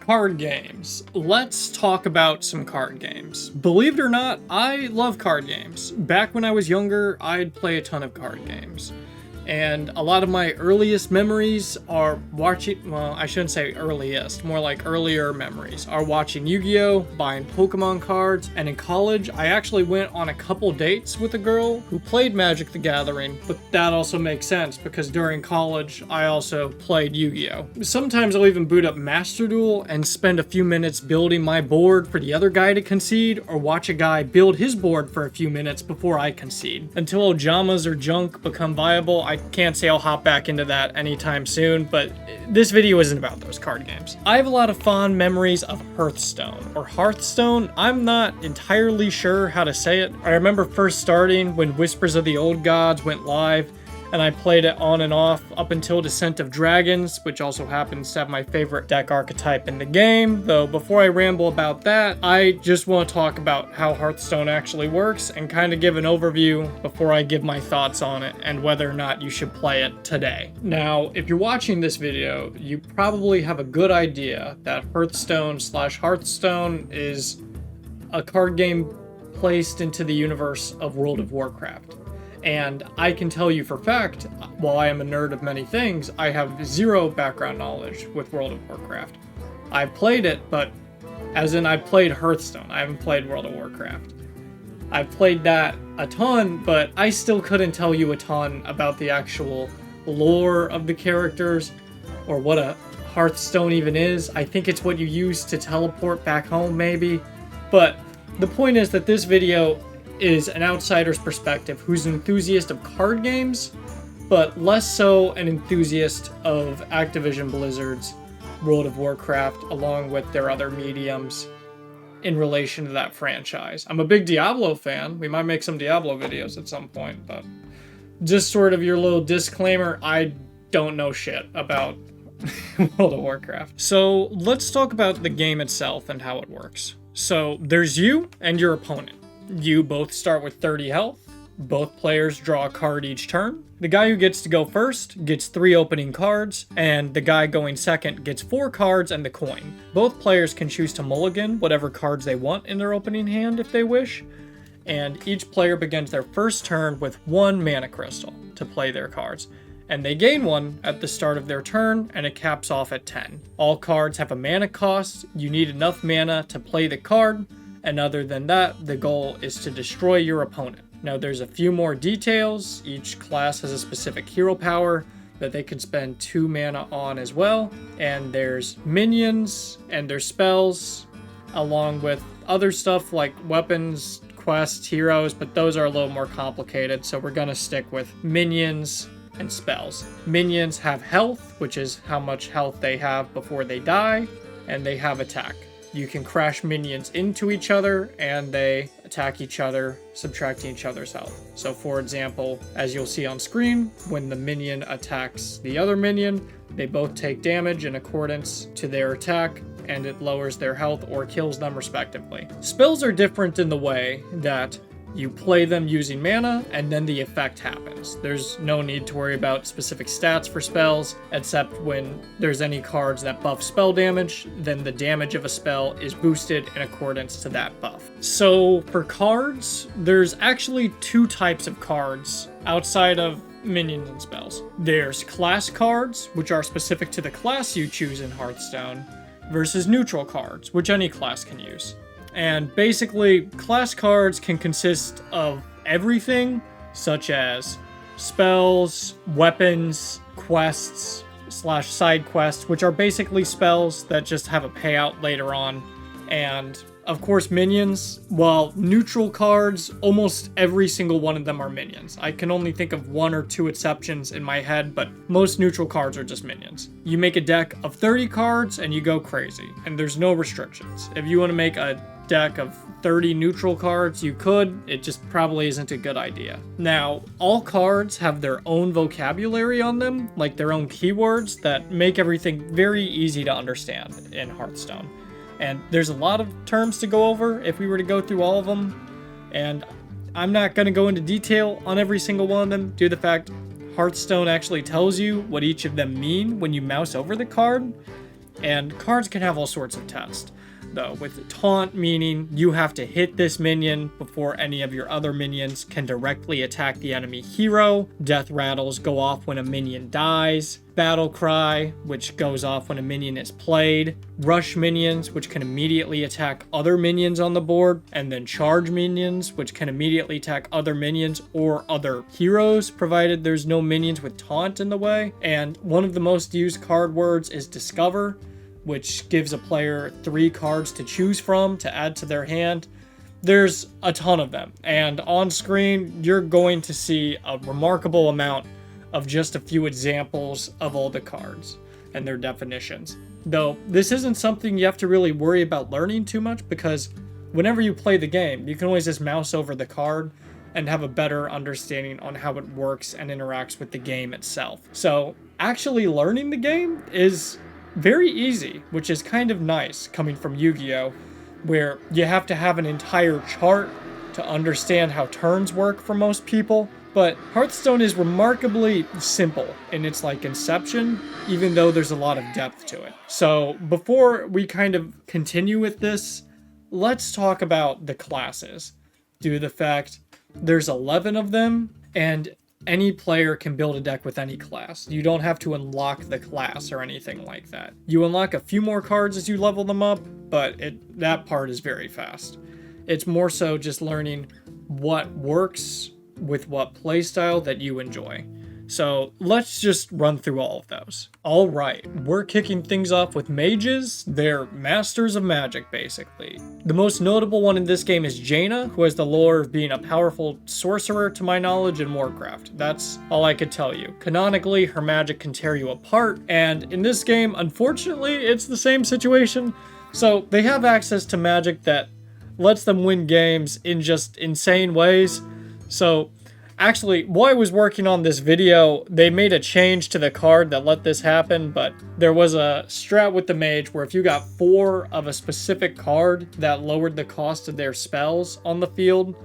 Card games. Let's talk about some card games. Believe it or not, I love card games. Back when I was younger, I'd play a ton of card games. And a lot of my earliest memories are watching, well, I shouldn't say earliest, more like earlier memories, are watching Yu-Gi-Oh!, buying Pokemon cards, and in college, I actually went on a couple dates with a girl who played Magic the Gathering, but that also makes sense because during college, I also played Yu-Gi-Oh! Sometimes I'll even boot up Master Duel and spend a few minutes building my board for the other guy to concede, or watch a guy build his board for a few minutes before I concede. Until Ojamas or Junk become viable, I can't say I'll hop back into that anytime soon, but this video isn't about those card games. I have a lot of fond memories of Hearthstone, or Hearthstone. I'm not entirely sure how to say it. I remember first starting when Whispers of the Old Gods went live, and I played it on and off up until Descent of Dragons, which also happens to have my favorite deck archetype in the game. Though before I ramble about that, I just want to talk about how Hearthstone actually works and kind of give an overview before I give my thoughts on it and whether or not you should play it today. Now, if you're watching this video, you probably have a good idea that Hearthstone is a card game placed into the universe of World of Warcraft. And I can tell you for fact, while I am a nerd of many things, I have zero background knowledge with World of Warcraft. I've played it, but as in I played Hearthstone. I haven't played World of Warcraft. I've played that a ton, but I still couldn't tell you a ton about the actual lore of the characters or what a Hearthstone even is. I think it's what you use to teleport back home, maybe. But the point is that this video is an outsider's perspective who's an enthusiast of card games, but less so an enthusiast of Activision Blizzard's World of Warcraft, along with their other mediums in relation to that franchise. I'm a big Diablo fan. We might make some Diablo videos at some point, but just sort of your little disclaimer, I don't know shit about World of Warcraft. So let's talk about the game itself and how it works. So there's you and your opponent. You both start with 30 health. Both players draw a card each turn. The guy who gets to go first gets 3 opening cards, and the guy going second gets 4 cards and the coin. Both players can choose to mulligan whatever cards they want in their opening hand if they wish, and each player begins their first turn with 1 mana crystal to play their cards. And they gain 1 at the start of their turn, and it caps off at 10. All cards have a mana cost. You need enough mana to play the card, and other than that, the goal is to destroy your opponent. Now there's a few more details. Each class has a specific hero power that they can spend 2 mana on as well. And there's minions and there's spells, along with other stuff like weapons, quests, heroes, but those are a little more complicated, so we're gonna stick with minions and spells. Minions have health, which is how much health they have before they die, and they have attack. You can crash minions into each other, and they attack each other, subtracting each other's health. So for example, as you'll see on screen, when the minion attacks the other minion, they both take damage in accordance to their attack, and it lowers their health or kills them respectively. Spells are different in the way that you play them using mana, and then the effect happens. There's no need to worry about specific stats for spells, except when there's any cards that buff spell damage, then the damage of a spell is boosted in accordance to that buff. So for cards, there's actually 2 types of cards outside of minions and spells. There's class cards, which are specific to the class you choose in Hearthstone, versus neutral cards, which any class can use. And basically, class cards can consist of everything, such as spells, weapons, quests, / side quests, which are basically spells that just have a payout later on. And of course, minions, while neutral cards, almost every single one of them are minions. I can only think of 1 or 2 exceptions in my head, but most neutral cards are just minions. You make a deck of 30 cards and you go crazy, and there's no restrictions. If you want to make a deck of 30 neutral cards, you could. It just probably isn't a good idea. Now, all cards have their own vocabulary on them, like their own keywords that make everything very easy to understand in Hearthstone. And there's a lot of terms to go over if we were to go through all of them. And I'm not going to go into detail on every single one of them due to the fact Hearthstone actually tells you what each of them mean when you mouse over the card. And cards can have all sorts of tests, though, with taunt meaning you have to hit this minion before any of your other minions can directly attack the enemy hero. Death rattles go off when a minion dies. Battle cry, which goes off when a minion is played. Rush minions, which can immediately attack other minions on the board. And then charge minions, which can immediately attack other minions or other heroes, provided there's no minions with taunt in the way. And one of the most used card words is discover, which gives a player 3 cards to choose from to add to their hand. There's a ton of them, and on screen you're going to see a remarkable amount of just a few examples of all the cards and their definitions. Though this isn't something you have to really worry about learning too much, because whenever you play the game, you can always just mouse over the card and have a better understanding on how it works and interacts with the game itself. So actually learning the game is very easy, which is kind of nice coming from Yu-Gi-Oh!, where you have to have an entire chart to understand how turns work for most people. But Hearthstone is remarkably simple in its inception, even though there's a lot of depth to it. So before we kind of continue with this, let's talk about the classes, due to the fact there's 11 of them, and any player can build a deck with any class. You don't have to unlock the class or anything like that. You unlock a few more cards as you level them up, but that part is very fast. It's more so just learning what works with what playstyle that you enjoy. So let's just run through all of those. All right, we're kicking things off with mages. They're masters of magic, basically. The most notable one in this game is Jaina, who has the lore of being a powerful sorcerer to my knowledge in Warcraft. That's all I could tell you. Canonically, her magic can tear you apart, and in this game, unfortunately, it's the same situation. So they have access to magic that lets them win games in just insane ways. So actually, while I was working on this video, they made a change to the card that let this happen, but there was a strat with the mage where if you got 4 of a specific card that lowered the cost of their spells on the field,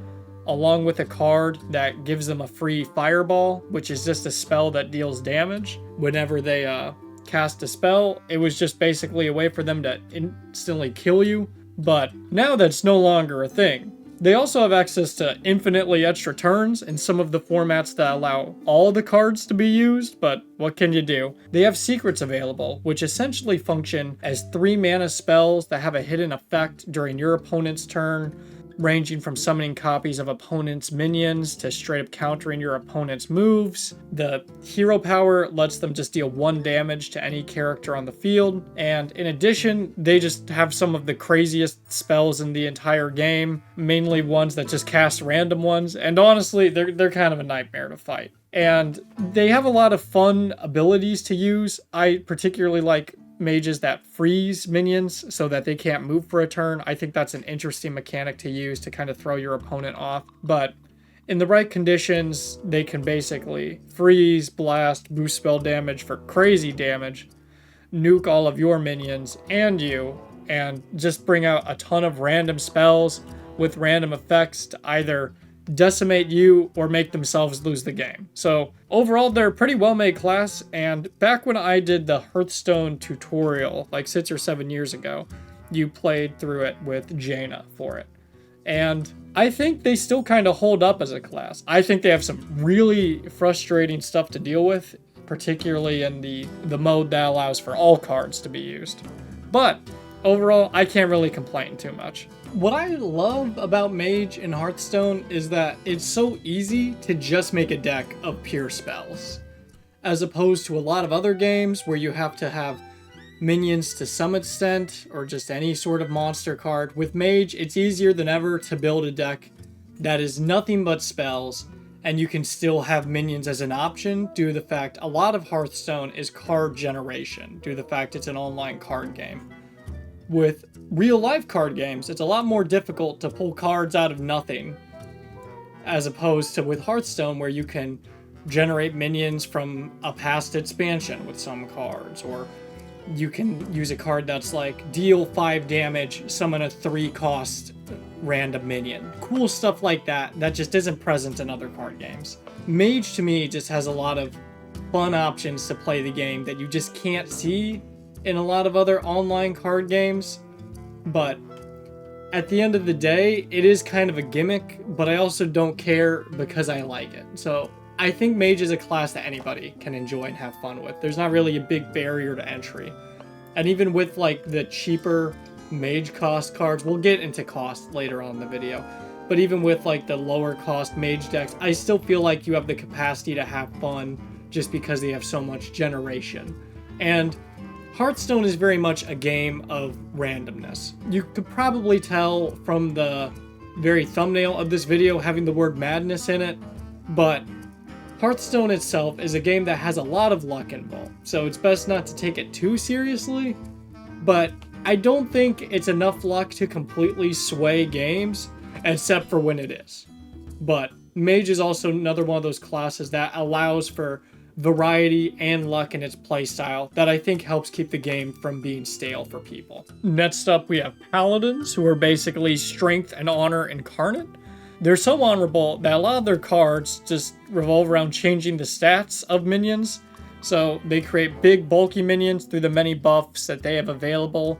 along with a card that gives them a free fireball, which is just a spell that deals damage whenever they cast a spell, it was just basically a way for them to instantly kill you. But now that's no longer a thing. They also have access to infinitely extra turns in some of the formats that allow all the cards to be used, but what can you do? They have secrets available, which essentially function as 3 mana spells that have a hidden effect during your opponent's turn, ranging from summoning copies of opponents' minions to straight up countering your opponent's moves. The hero power lets them just deal 1 damage to any character on the field, and in addition, they just have some of the craziest spells in the entire game, mainly ones that just cast random ones, and honestly, they're kind of a nightmare to fight. And they have a lot of fun abilities to use. I particularly like mages that freeze minions so that they can't move for a turn. I think that's an interesting mechanic to use to kind of throw your opponent off. But in the right conditions, they can basically freeze, blast, boost spell damage for crazy damage, nuke all of your minions and you, and just bring out a ton of random spells with random effects to either decimate you or make themselves lose the game. So overall, they're a pretty well-made class, and back when I did the Hearthstone tutorial 6 or 7 years ago, you played through it with Jaina for it. And I think they still kind of hold up as a class. I think they have some really frustrating stuff to deal with, particularly in the mode that allows for all cards to be used. But overall, I can't really complain too much. What I love about Mage in Hearthstone is that it's so easy to just make a deck of pure spells, as opposed to a lot of other games where you have to have minions to some extent, or just any sort of monster card. With Mage, it's easier than ever to build a deck that is nothing but spells, and you can still have minions as an option due to the fact a lot of Hearthstone is card generation, due to the fact it's an online card game. With real-life card games, it's a lot more difficult to pull cards out of nothing, as opposed to with Hearthstone, where you can generate minions from a past expansion with some cards, or you can use a card that's deal 5 damage, summon a 3-cost random minion. Cool stuff like that just isn't present in other card games. Mage, to me, just has a lot of fun options to play the game that you just can't see in a lot of other online card games, but at the end of the day, it is kind of a gimmick, but I also don't care because I like it. So I think Mage is a class that anybody can enjoy and have fun with. There's not really a big barrier to entry. And even with like the cheaper Mage cost cards, we'll get into cost later on in the video, but even with like the lower cost Mage decks, I still feel like you have the capacity to have fun just because they have so much generation. And Hearthstone is very much a game of randomness. You could probably tell from the very thumbnail of this video having the word madness in it, but Hearthstone itself is a game that has a lot of luck involved, so it's best not to take it too seriously, but I don't think it's enough luck to completely sway games, except for when it is. But Mage is also another one of those classes that allows for variety and luck in its playstyle that I think helps keep the game from being stale for people. Next up, we have Paladins, who are basically strength and honor incarnate. They're so honorable that a lot of their cards just revolve around changing the stats of minions. So they create big, bulky minions through the many buffs that they have available,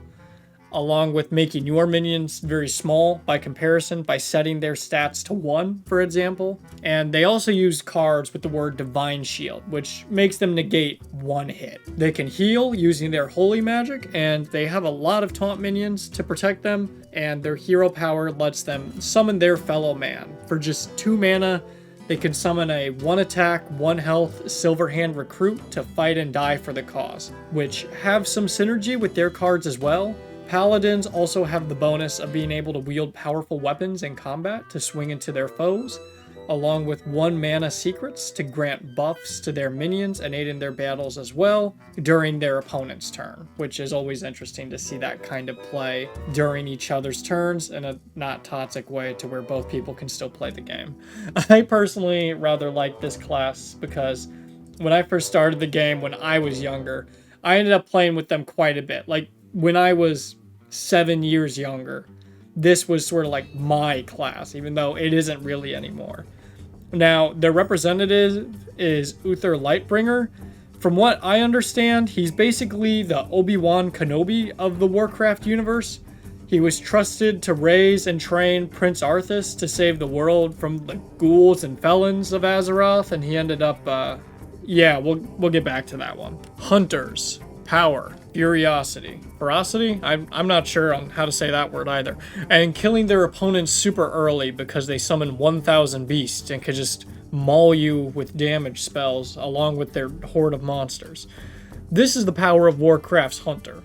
along with making your minions very small by comparison by setting their stats to 1, for example. And they also use cards with the word Divine Shield, which makes them negate 1 hit. They can heal using their holy magic, and they have a lot of taunt minions to protect them, and their hero power lets them summon their fellow man. For just 2 mana, they can summon a 1 attack, 1 health Silver Hand recruit to fight and die for the cause, which have some synergy with their cards as well. Paladins also have the bonus of being able to wield powerful weapons in combat to swing into their foes, along with 1 mana secrets to grant buffs to their minions and aid in their battles as well during their opponent's turn, which is always interesting to see that kind of play during each other's turns in a not toxic way to where both people can still play the game. I personally rather like this class because when I first started the game when I was younger, I ended up playing with them quite a bit. Like when I was 7 years younger, this was sort of like my class, even though it isn't really anymore. Now, their representative is Uther Lightbringer. From what I understand, he's basically the Obi-Wan Kenobi of the Warcraft universe. He was trusted to raise and train Prince Arthas to save the world from the ghouls and felons of Azeroth, and he ended up, we'll get back to that one. Hunters. Power, Furiosity, Ferocity? I'm not sure on how to say that word either. And killing their opponents super early because they summon 1,000 beasts and can just maul you with damage spells along with their horde of monsters. This is the power of Warcraft's Hunter.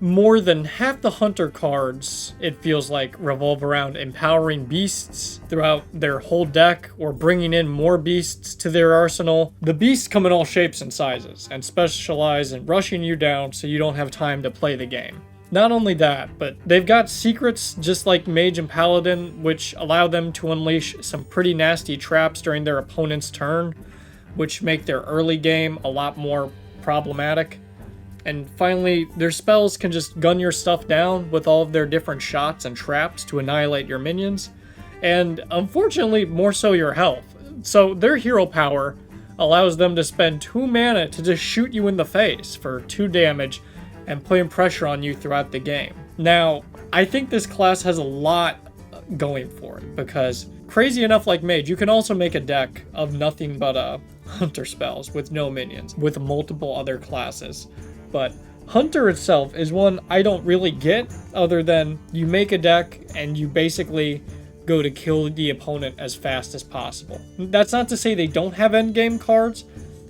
More than half the Hunter cards, it feels like, revolve around empowering beasts throughout their whole deck or bringing in more beasts to their arsenal. The beasts come in all shapes and sizes and specialize in rushing you down so you don't have time to play the game. Not only that, but they've got secrets just like Mage and Paladin, which allow them to unleash some pretty nasty traps during their opponent's turn, which make their early game a lot more problematic. And finally, their spells can just gun your stuff down with all of their different shots and traps to annihilate your minions, and unfortunately, more so your health. So their hero power allows them to spend 2 mana to just shoot you in the face for 2 damage and putting pressure on you throughout the game. Now, I think this class has a lot going for it, because crazy enough like Mage, you can also make a deck of nothing but Hunter spells with no minions, with multiple other classes. But Hunter itself is one I don't really get, other than you make a deck and you basically go to kill the opponent as fast as possible. That's not to say they don't have endgame cards,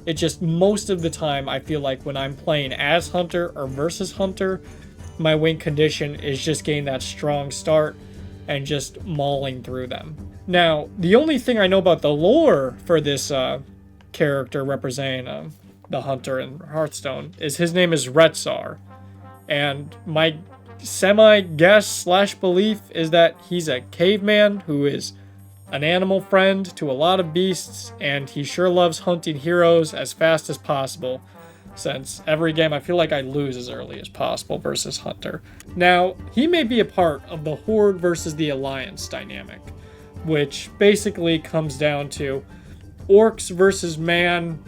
it's just most of the time I feel like when I'm playing as Hunter or versus Hunter, my win condition is just getting that strong start and just mauling through them. Now, the only thing I know about the lore for this character representing the Hunter in Hearthstone is his name is Retsar, and my semi-guess / belief is that he's a caveman who is an animal friend to a lot of beasts, and he sure loves hunting heroes as fast as possible, since every game I feel like I lose as early as possible versus Hunter. Now, he may be a part of the Horde versus the Alliance dynamic, which basically comes down to orcs versus man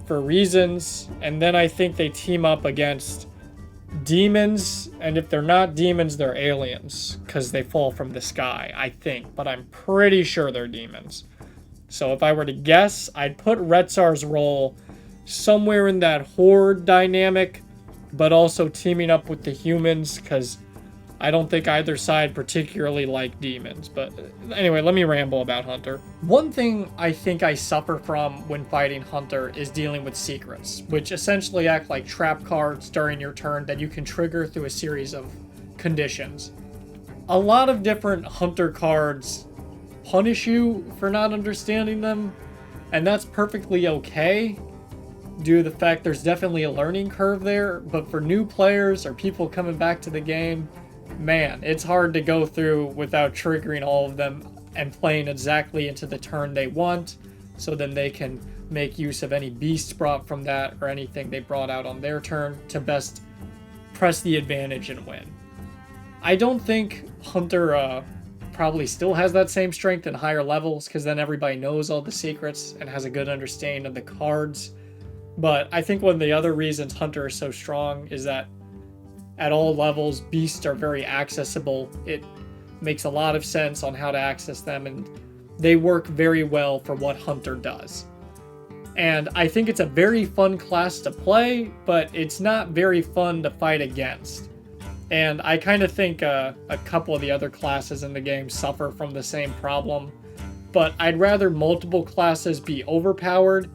for reasons, and then I think they team up against demons, and if they're not demons, they're aliens, because they fall from the sky, I think, but I'm pretty sure they're demons. So if I were to guess, I'd put Retsar's role somewhere in that horde dynamic, but also teaming up with the humans, because I don't think either side particularly like demons. But anyway, let me ramble about Hunter. One thing I think I suffer from when fighting Hunter is dealing with secrets, which essentially act like trap cards during your turn that you can trigger through a series of conditions. A lot of different Hunter cards punish you for not understanding them, and that's perfectly okay due to the fact there's definitely a learning curve there. But for new players or people coming back to the game, man, it's hard to go through without triggering all of them and playing exactly into the turn they want, so then they can make use of any beasts brought from that or anything they brought out on their turn to best press the advantage and win. I don't think Hunter probably still has that same strength in higher levels, because then everybody knows all the secrets and has a good understanding of the cards. But I think one of the other reasons Hunter is so strong is that at all levels, beasts are very accessible. It makes a lot of sense on how to access them, and they work very well for what Hunter does. And I think it's a very fun class to play, but it's not very fun to fight against. And I kind of think a couple of the other classes in the game suffer from the same problem. But I'd rather multiple classes be overpowered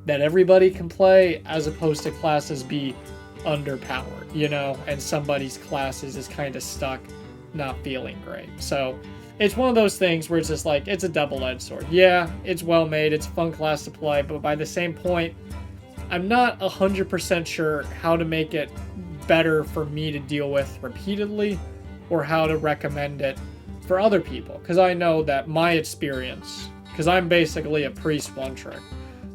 that everybody can play, as opposed to classes be underpowered, you know, and somebody's classes is kind of stuck, not feeling great. So it's one of those things where it's just like, it's a double-edged sword. Yeah, it's well made, it's a fun class to play, but by the same point, I'm not 100% sure how to make it better for me to deal with repeatedly, or how to recommend it for other people, because I know that my experience, because I'm basically a priest one trick,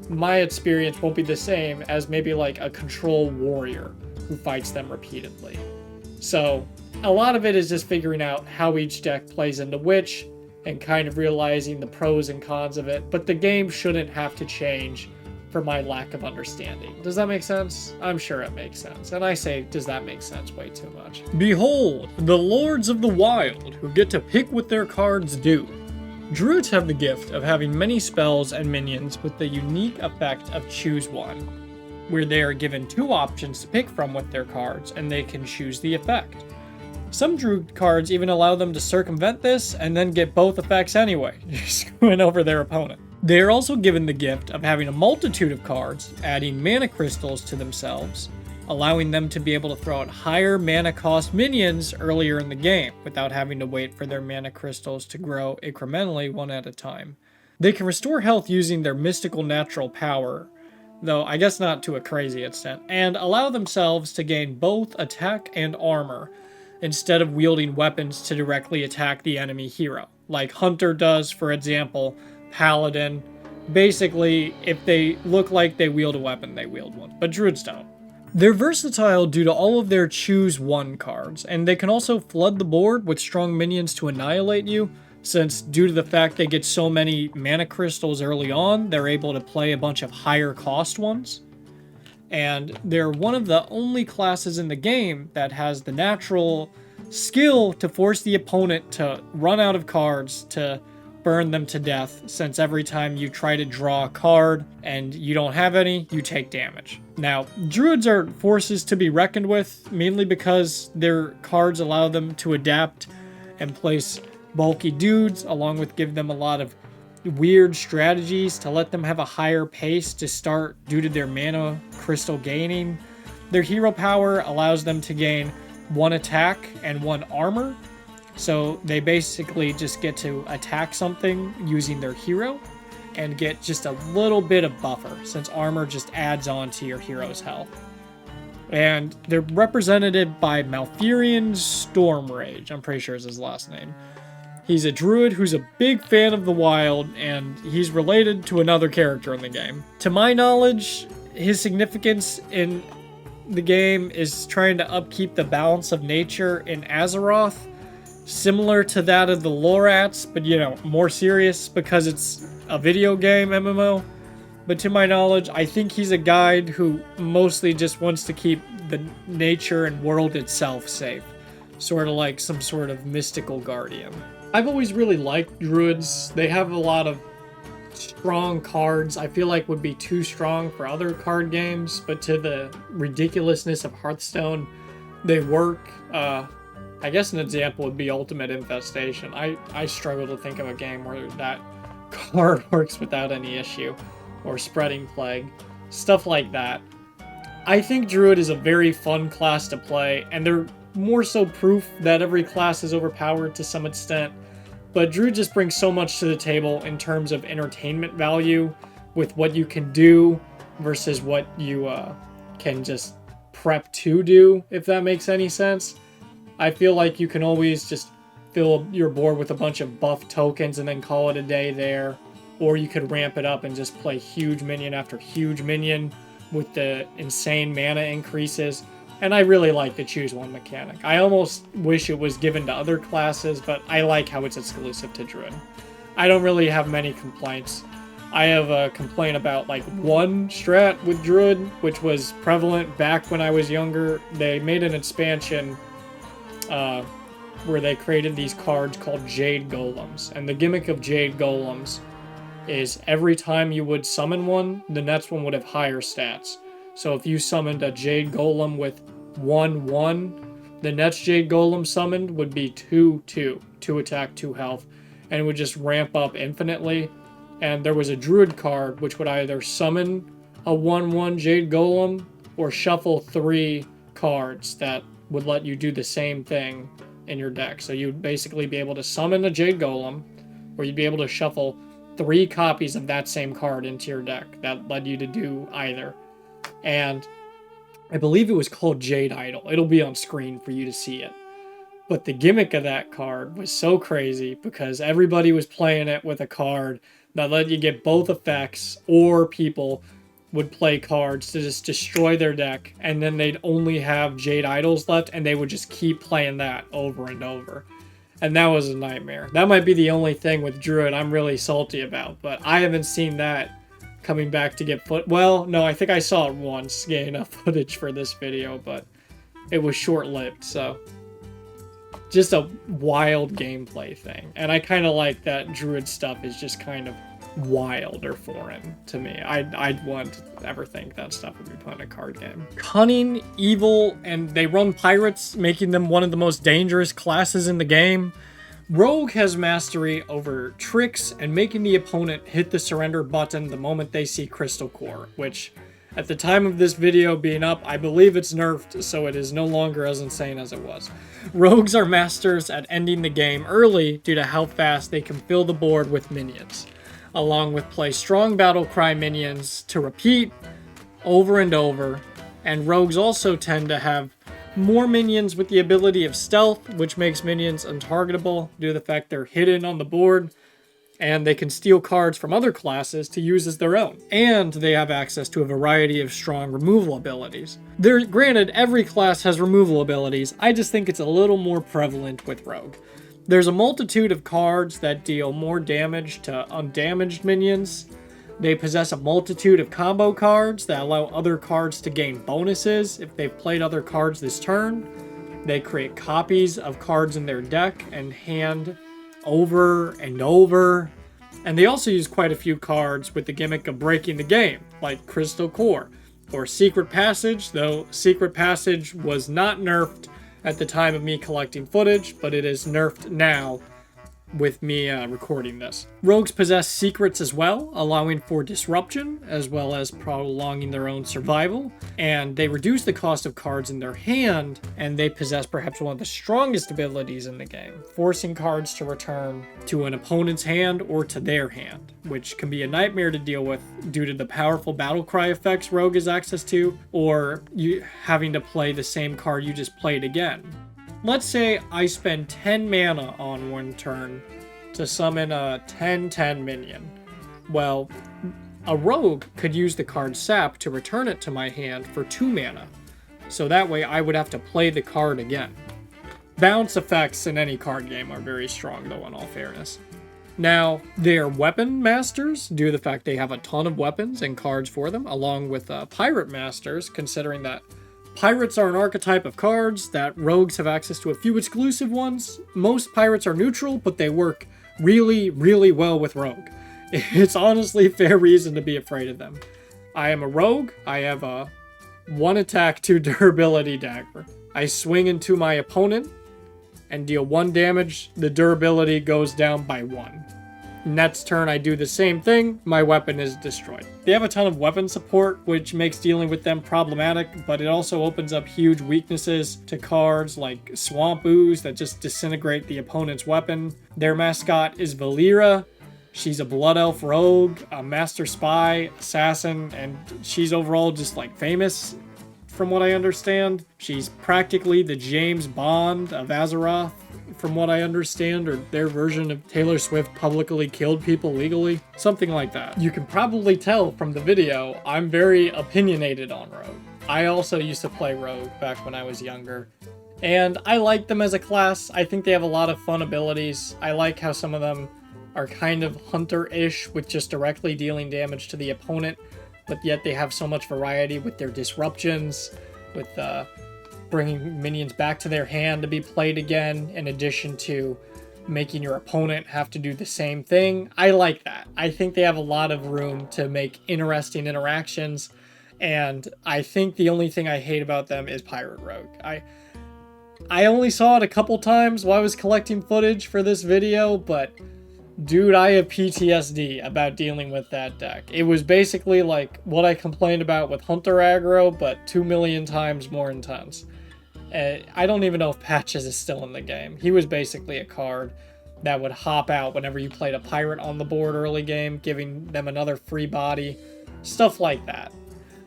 my experience won't be the same as maybe like a control warrior who fights them repeatedly. So a lot of it is just figuring out how each deck plays into which and kind of realizing the pros and cons of it, but the game shouldn't have to change for my lack of understanding. Does that make sense? I'm sure it makes sense. And I say, does that make sense way too much. Behold, the Lords of the Wild, who get to pick what their cards do. Druids have the gift of having many spells and minions with the unique effect of choose one, where they are given two options to pick from with their cards, and they can choose the effect. Some Druid cards even allow them to circumvent this and then get both effects anyway, screwing over their opponent. They are also given the gift of having a multitude of cards, adding mana crystals to themselves, allowing them to be able to throw out higher mana cost minions earlier in the game without having to wait for their mana crystals to grow incrementally one at a time. They can restore health using their mystical natural power, though I guess not to a crazy extent, and allow themselves to gain both attack and armor instead of wielding weapons to directly attack the enemy hero, like Hunter does, for example, Paladin. Basically, if they look like they wield a weapon, they wield one, but Druids don't. They're versatile due to all of their choose one cards, and they can also flood the board with strong minions to annihilate you, since due to the fact they get so many mana crystals early on, they're able to play a bunch of higher cost ones. And they're one of the only classes in the game that has the natural skill to force the opponent to run out of cards to burn them to death, since every time you try to draw a card and you don't have any, you take damage. Now, Druids are forces to be reckoned with, mainly because their cards allow them to adapt and place bulky dudes, along with give them a lot of weird strategies to let them have a higher pace to start due to their mana crystal gaining. Their hero power allows them to gain 1 attack and 1 armor, so they basically just get to attack something using their hero and get just a little bit of buffer, since armor just adds on to your hero's health. And they're represented by Malfurion Stormrage, I'm pretty sure is his last name. He's a druid who's a big fan of the wild, and he's related to another character in the game. To my knowledge, his significance in the game is trying to upkeep the balance of nature in Azeroth, similar to that of the Lorats, but, you know, more serious because it's a video game MMO. But to my knowledge, I think he's a guide who mostly just wants to keep the nature and world itself safe. Sort of like some sort of mystical guardian. I've always really liked druids. They have a lot of strong cards I feel like would be too strong for other card games, but to the ridiculousness of Hearthstone, they work. I guess an example would be Ultimate Infestation. I struggle to think of a game where that card works without any issue. Or Spreading Plague. Stuff like that. I think Druid is a very fun class to play, and they're more so proof that every class is overpowered to some extent. But Druid just brings so much to the table in terms of entertainment value with what you can do versus what you can just prep to do, if that makes any sense. I feel like you can always just fill your board with a bunch of buff tokens and then call it a day there. Or you could ramp it up and just play huge minion after huge minion with the insane mana increases. And I really like the choose one mechanic. I almost wish it was given to other classes, but I like how it's exclusive to Druid. I don't really have many complaints. I have a complaint about like one strat with Druid, which was prevalent back when I was younger. They made an expansion where they created these cards called Jade Golems. And the gimmick of Jade Golems is every time you would summon one, the next one would have higher stats. So if you summoned a Jade Golem with 1/1, the next Jade Golem summoned would be 2/2, 2 attack, 2 health, and it would just ramp up infinitely. And there was a Druid card which would either summon a 1/1 Jade Golem or shuffle 3 cards that would let you do the same thing in your deck. So you'd basically be able to summon a Jade Golem, or you'd be able to shuffle 3 copies of that same card into your deck that led you to do either. And I believe it was called Jade Idol. It'll be on screen for you to see it. But the gimmick of that card was so crazy because everybody was playing it with a card that let you get both effects, or people would play cards to just destroy their deck, and then they'd only have Jade Idols left, and they would just keep playing that over and over. And that was a nightmare. That might be the only thing with Druid I'm really salty about, but I haven't seen that coming back to get well, no, I think I saw it once, getting enough footage for this video, but it was short-lived, so just a wild gameplay thing. And I kind of like that Druid stuff is just kind of wild or foreign to me. I'd want to ever think that stuff would be put in a card game. Cunning, evil, and they run pirates, making them one of the most dangerous classes in the game. Rogue has mastery over tricks and making the opponent hit the surrender button the moment they see Crystal Core, which at the time of this video being up, I believe it's nerfed, so it is no longer as insane as it was. Rogues are masters at ending the game early due to how fast they can fill the board with minions, along with play strong battle cry minions to repeat over and over, and rogues also tend to have more minions with the ability of stealth, which makes minions untargetable due to the fact they're hidden on the board, and they can steal cards from other classes to use as their own. And they have access to a variety of strong removal abilities. Granted, every class has removal abilities, I just think it's a little more prevalent with Rogue. There's a multitude of cards that deal more damage to undamaged minions. They possess a multitude of combo cards that allow other cards to gain bonuses if they've played other cards this turn. They create copies of cards in their deck and hand over and over. And they also use quite a few cards with the gimmick of breaking the game, like Crystal Core or Secret Passage, though Secret Passage was not nerfed at the time of me collecting footage, but it is nerfed now with me recording this. Rogues possess secrets as well, allowing for disruption, as well as prolonging their own survival, and they reduce the cost of cards in their hand, and they possess perhaps one of the strongest abilities in the game, forcing cards to return to an opponent's hand or to their hand, which can be a nightmare to deal with due to the powerful battle cry effects Rogue has access to, or you having to play the same card you just played again. Let's say I spend 10 mana on one turn to summon a 10/10 minion. Well, a rogue could use the card Sap to return it to my hand for 2 mana. So that way I would have to play the card again. Bounce effects in any card game are very strong though, in all fairness. Now, they're weapon masters due to the fact they have a ton of weapons and cards for them, along with pirate masters, considering that Pirates are an archetype of cards that rogues have access to a few exclusive ones. Most pirates are neutral, but they work really, really well with rogue. It's honestly fair reason to be afraid of them. I am a rogue. I have a 1 attack, 2 durability dagger. I swing into my opponent and deal 1 damage. The durability goes down by 1. Next turn, I do the same thing. My weapon is destroyed. They have a ton of weapon support, which makes dealing with them problematic, but it also opens up huge weaknesses to cards like Swamp Ooze that just disintegrate the opponent's weapon. Their mascot is Valera. She's a Blood Elf rogue, a Master Spy, assassin, and she's overall just like famous from what I understand. She's practically the James Bond of Azeroth, from what I understand, or their version of Taylor Swift publicly killed people legally. Something like that. You can probably tell from the video, I'm very opinionated on Rogue. I also used to play Rogue back when I was younger, and I like them as a class. I think they have a lot of fun abilities. I like how some of them are kind of hunter-ish with just directly dealing damage to the opponent, but yet they have so much variety with their disruptions, with bringing minions back to their hand to be played again, in addition to making your opponent have to do the same thing. I like that. I think they have a lot of room to make interesting interactions, and I think the only thing I hate about them is Pirate Rogue. I only saw it a couple times while I was collecting footage for this video, but dude, I have PTSD about dealing with that deck. It was basically like what I complained about with Hunter Aggro, but 2 million times more intense. I don't even know if Patches is still in the game. He was basically a card that would hop out whenever you played a pirate on the board early game, giving them another free body, stuff like that.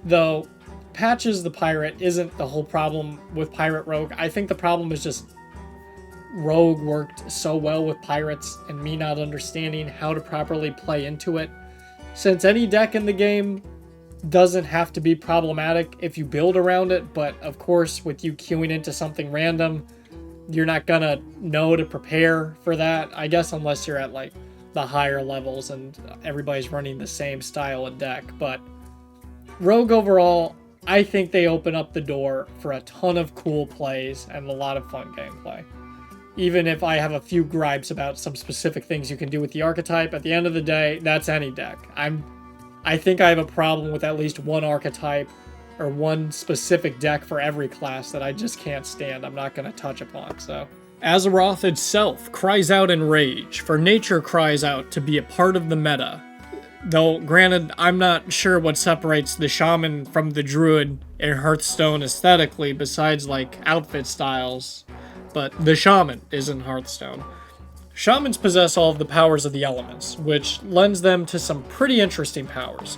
Though, Patches the pirate isn't the whole problem with Pirate Rogue. I think the problem is just Rogue worked so well with pirates and me not understanding how to properly play into it. Since any deck in the game doesn't have to be problematic if you build around it, but of course with you queuing into something random, you're not gonna know to prepare for that, I guess, unless you're at like the higher levels and everybody's running the same style of deck. But Rogue overall, I think they open up the door for a ton of cool plays and a lot of fun gameplay. Even if I have a few gripes about some specific things you can do with the archetype, at the end of the day, that's any deck. I think I have a problem with at least one archetype or one specific deck for every class that I just can't stand. I'm not going to touch upon, so. Azeroth itself cries out in rage, for nature cries out to be a part of the meta. Though, granted, I'm not sure what separates the Shaman from the Druid in Hearthstone aesthetically besides, like, outfit styles, but the Shaman is in Hearthstone. Shamans possess all of the powers of the elements, which lends them to some pretty interesting powers.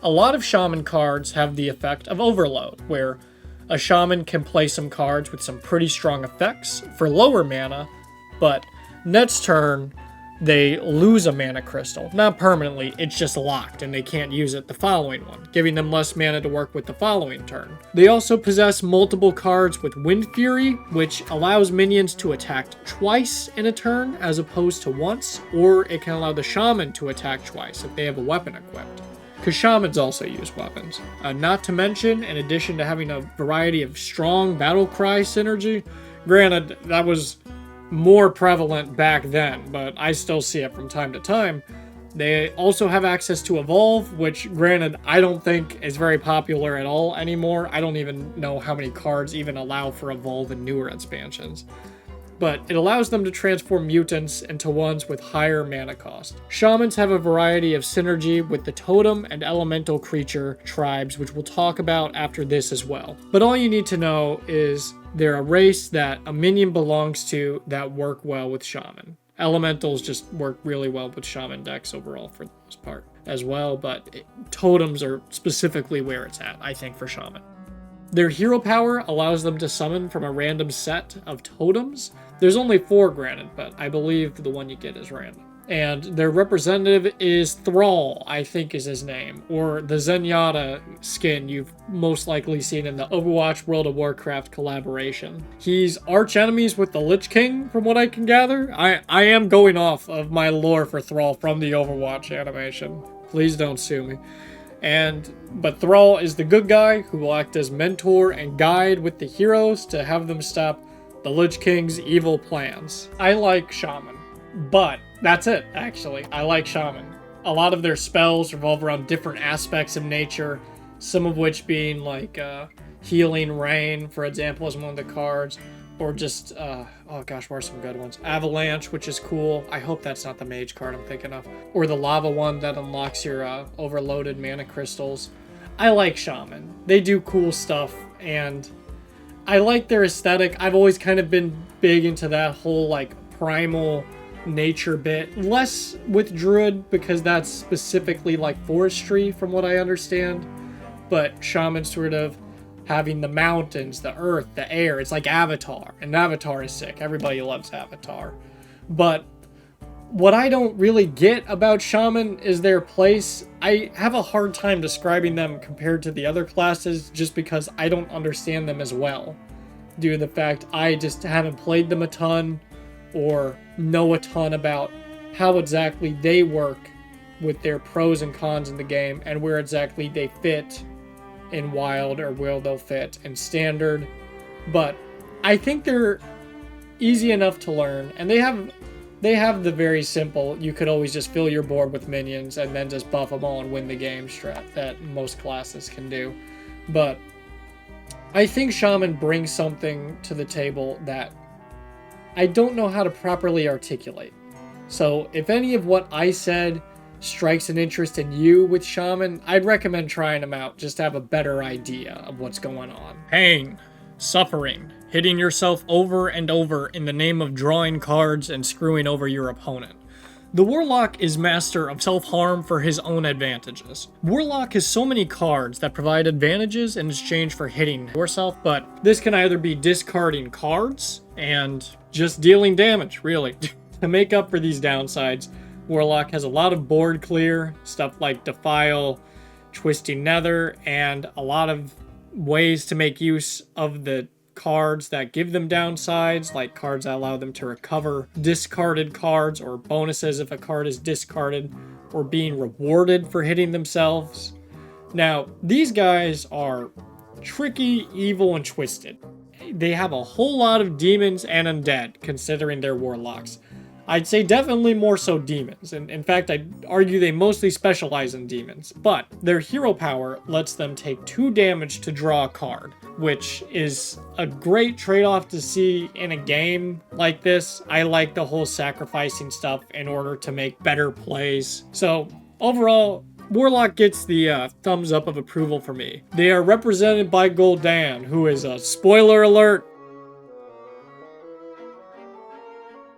A lot of Shaman cards have the effect of Overload, where a Shaman can play some cards with some pretty strong effects for lower mana, but next turn, they lose a mana crystal. Not permanently, it's just locked and they can't use it the following one, giving them less mana to work with the following turn. They also possess multiple cards with Wind Fury, which allows minions to attack twice in a turn as opposed to once, or it can allow the Shaman to attack twice if they have a weapon equipped, because Shamans also use weapons. Not to mention, in addition to having a variety of strong battle cry synergy, granted, that was more prevalent back then, but I still see it from time to time. They also have access to Evolve, which, granted, I don't think is very popular at all anymore. I don't even know how many cards even allow for Evolve in newer expansions. But it allows them to transform mutants into ones with higher mana cost. Shamans have a variety of synergy with the totem and elemental creature tribes, which we'll talk about after this as well. But all you need to know is they're a race that a minion belongs to that work well with Shaman. Elementals just work really well with Shaman decks overall for the most part as well, but totems are specifically where it's at, I think, for Shaman. Their hero power allows them to summon from a random set of totems. There's only 4 granted, but I believe the one you get is random. And their representative is Thrall, I think is his name, or the Zenyatta skin you've most likely seen in the Overwatch World of Warcraft collaboration. He's arch enemies with the Lich King, from what I can gather. I am going off of my lore for Thrall from the Overwatch animation. Please don't sue me. But Thrall is the good guy who will act as mentor and guide with the heroes to have them stop the Lich King's evil plans. I like Shaman, but that's it, actually. I like Shaman. A lot of their spells revolve around different aspects of nature, some of which being like Healing Rain, for example, is one of the cards, or just, oh gosh, what are some good ones? Avalanche, which is cool. I hope that's not the Mage card I'm thinking of. Or the Lava one that unlocks your overloaded mana crystals. I like Shaman. They do cool stuff, and I like their aesthetic. I've always kind of been big into that whole, like, primal nature bit. Less with Druid, because that's specifically, like, forestry, from what I understand. But Shaman sort of having the mountains, the earth, the air. It's like Avatar, and Avatar is sick. Everybody loves Avatar. But what I don't really get about Shaman is their place. I have a hard time describing them compared to the other classes just because I don't understand them as well, due to the fact I just haven't played them a ton or know a ton about how exactly they work with their pros and cons in the game and where exactly they fit in Wild or where they'll fit in Standard. But I think they're easy enough to learn, and they have the very simple, you could always just fill your board with minions and then just buff them all and win the game strat that most classes can do. But I think Shaman brings something to the table that I don't know how to properly articulate. So if any of what I said strikes an interest in you with Shaman, I'd recommend trying them out just to have a better idea of what's going on. Pain, suffering, hitting yourself over and over in the name of drawing cards and screwing over your opponent. The Warlock is master of self-harm for his own advantages. Warlock has so many cards that provide advantages in exchange for hitting yourself, but this can either be discarding cards and just dealing damage, really. To make up for these downsides, Warlock has a lot of board clear, stuff like Defile, Twisting Nether, and a lot of ways to make use of the cards that give them downsides, like cards that allow them to recover discarded cards or bonuses if a card is discarded, or being rewarded for hitting themselves. Now, these guys are tricky, evil, and twisted. They have a whole lot of demons and undead, considering they're warlocks. I'd say definitely more so demons, and in fact I'd argue they mostly specialize in demons, but their hero power lets them take 2 damage to draw a card, which is a great trade-off to see in a game like this. I like the whole sacrificing stuff in order to make better plays. So overall, Warlock gets the thumbs up of approval for me. They are represented by Gul'dan, who is a spoiler alert,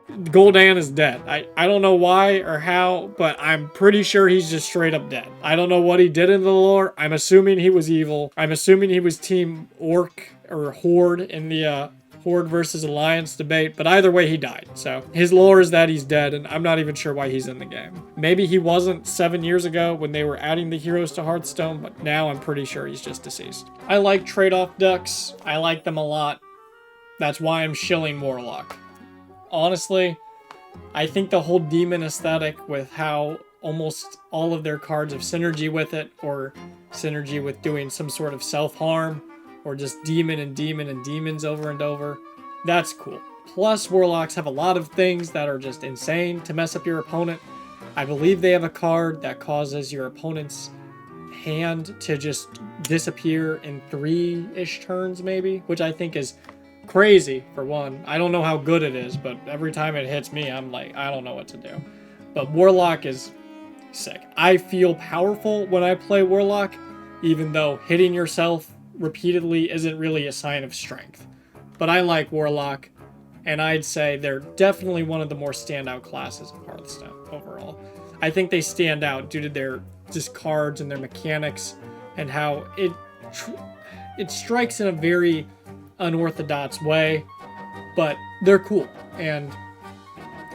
Gul'dan is dead. I don't know why or how, but I'm pretty sure he's just straight up dead. I don't know what he did in the lore. I'm assuming he was evil. I'm assuming he was Team Orc or Horde in the Horde versus Alliance debate, but either way he died. So his lore is that he's dead, and I'm not even sure why he's in the game. Maybe he wasn't 7 years ago when they were adding the heroes to Hearthstone, but now I'm pretty sure he's just deceased. I like trade-off decks. I like them a lot. That's why I'm shilling Warlock. Honestly, I think the whole demon aesthetic with how almost all of their cards have synergy with it, or synergy with doing some sort of self-harm, or just demon and demons over and over, that's cool. Plus, Warlocks have a lot of things that are just insane to mess up your opponent. I believe they have a card that causes your opponent's hand to just disappear in 3-ish turns maybe, which I think is crazy, for one. I don't know how good it is, but every time it hits me, I'm like, I don't know what to do. But Warlock is sick. I feel powerful when I play Warlock, even though hitting yourself repeatedly isn't really a sign of strength. But I like Warlock, and I'd say they're definitely one of the more standout classes of Hearthstone overall. I think they stand out due to their just cards and their mechanics, and how it strikes in a very unorthodox way, but they're cool, and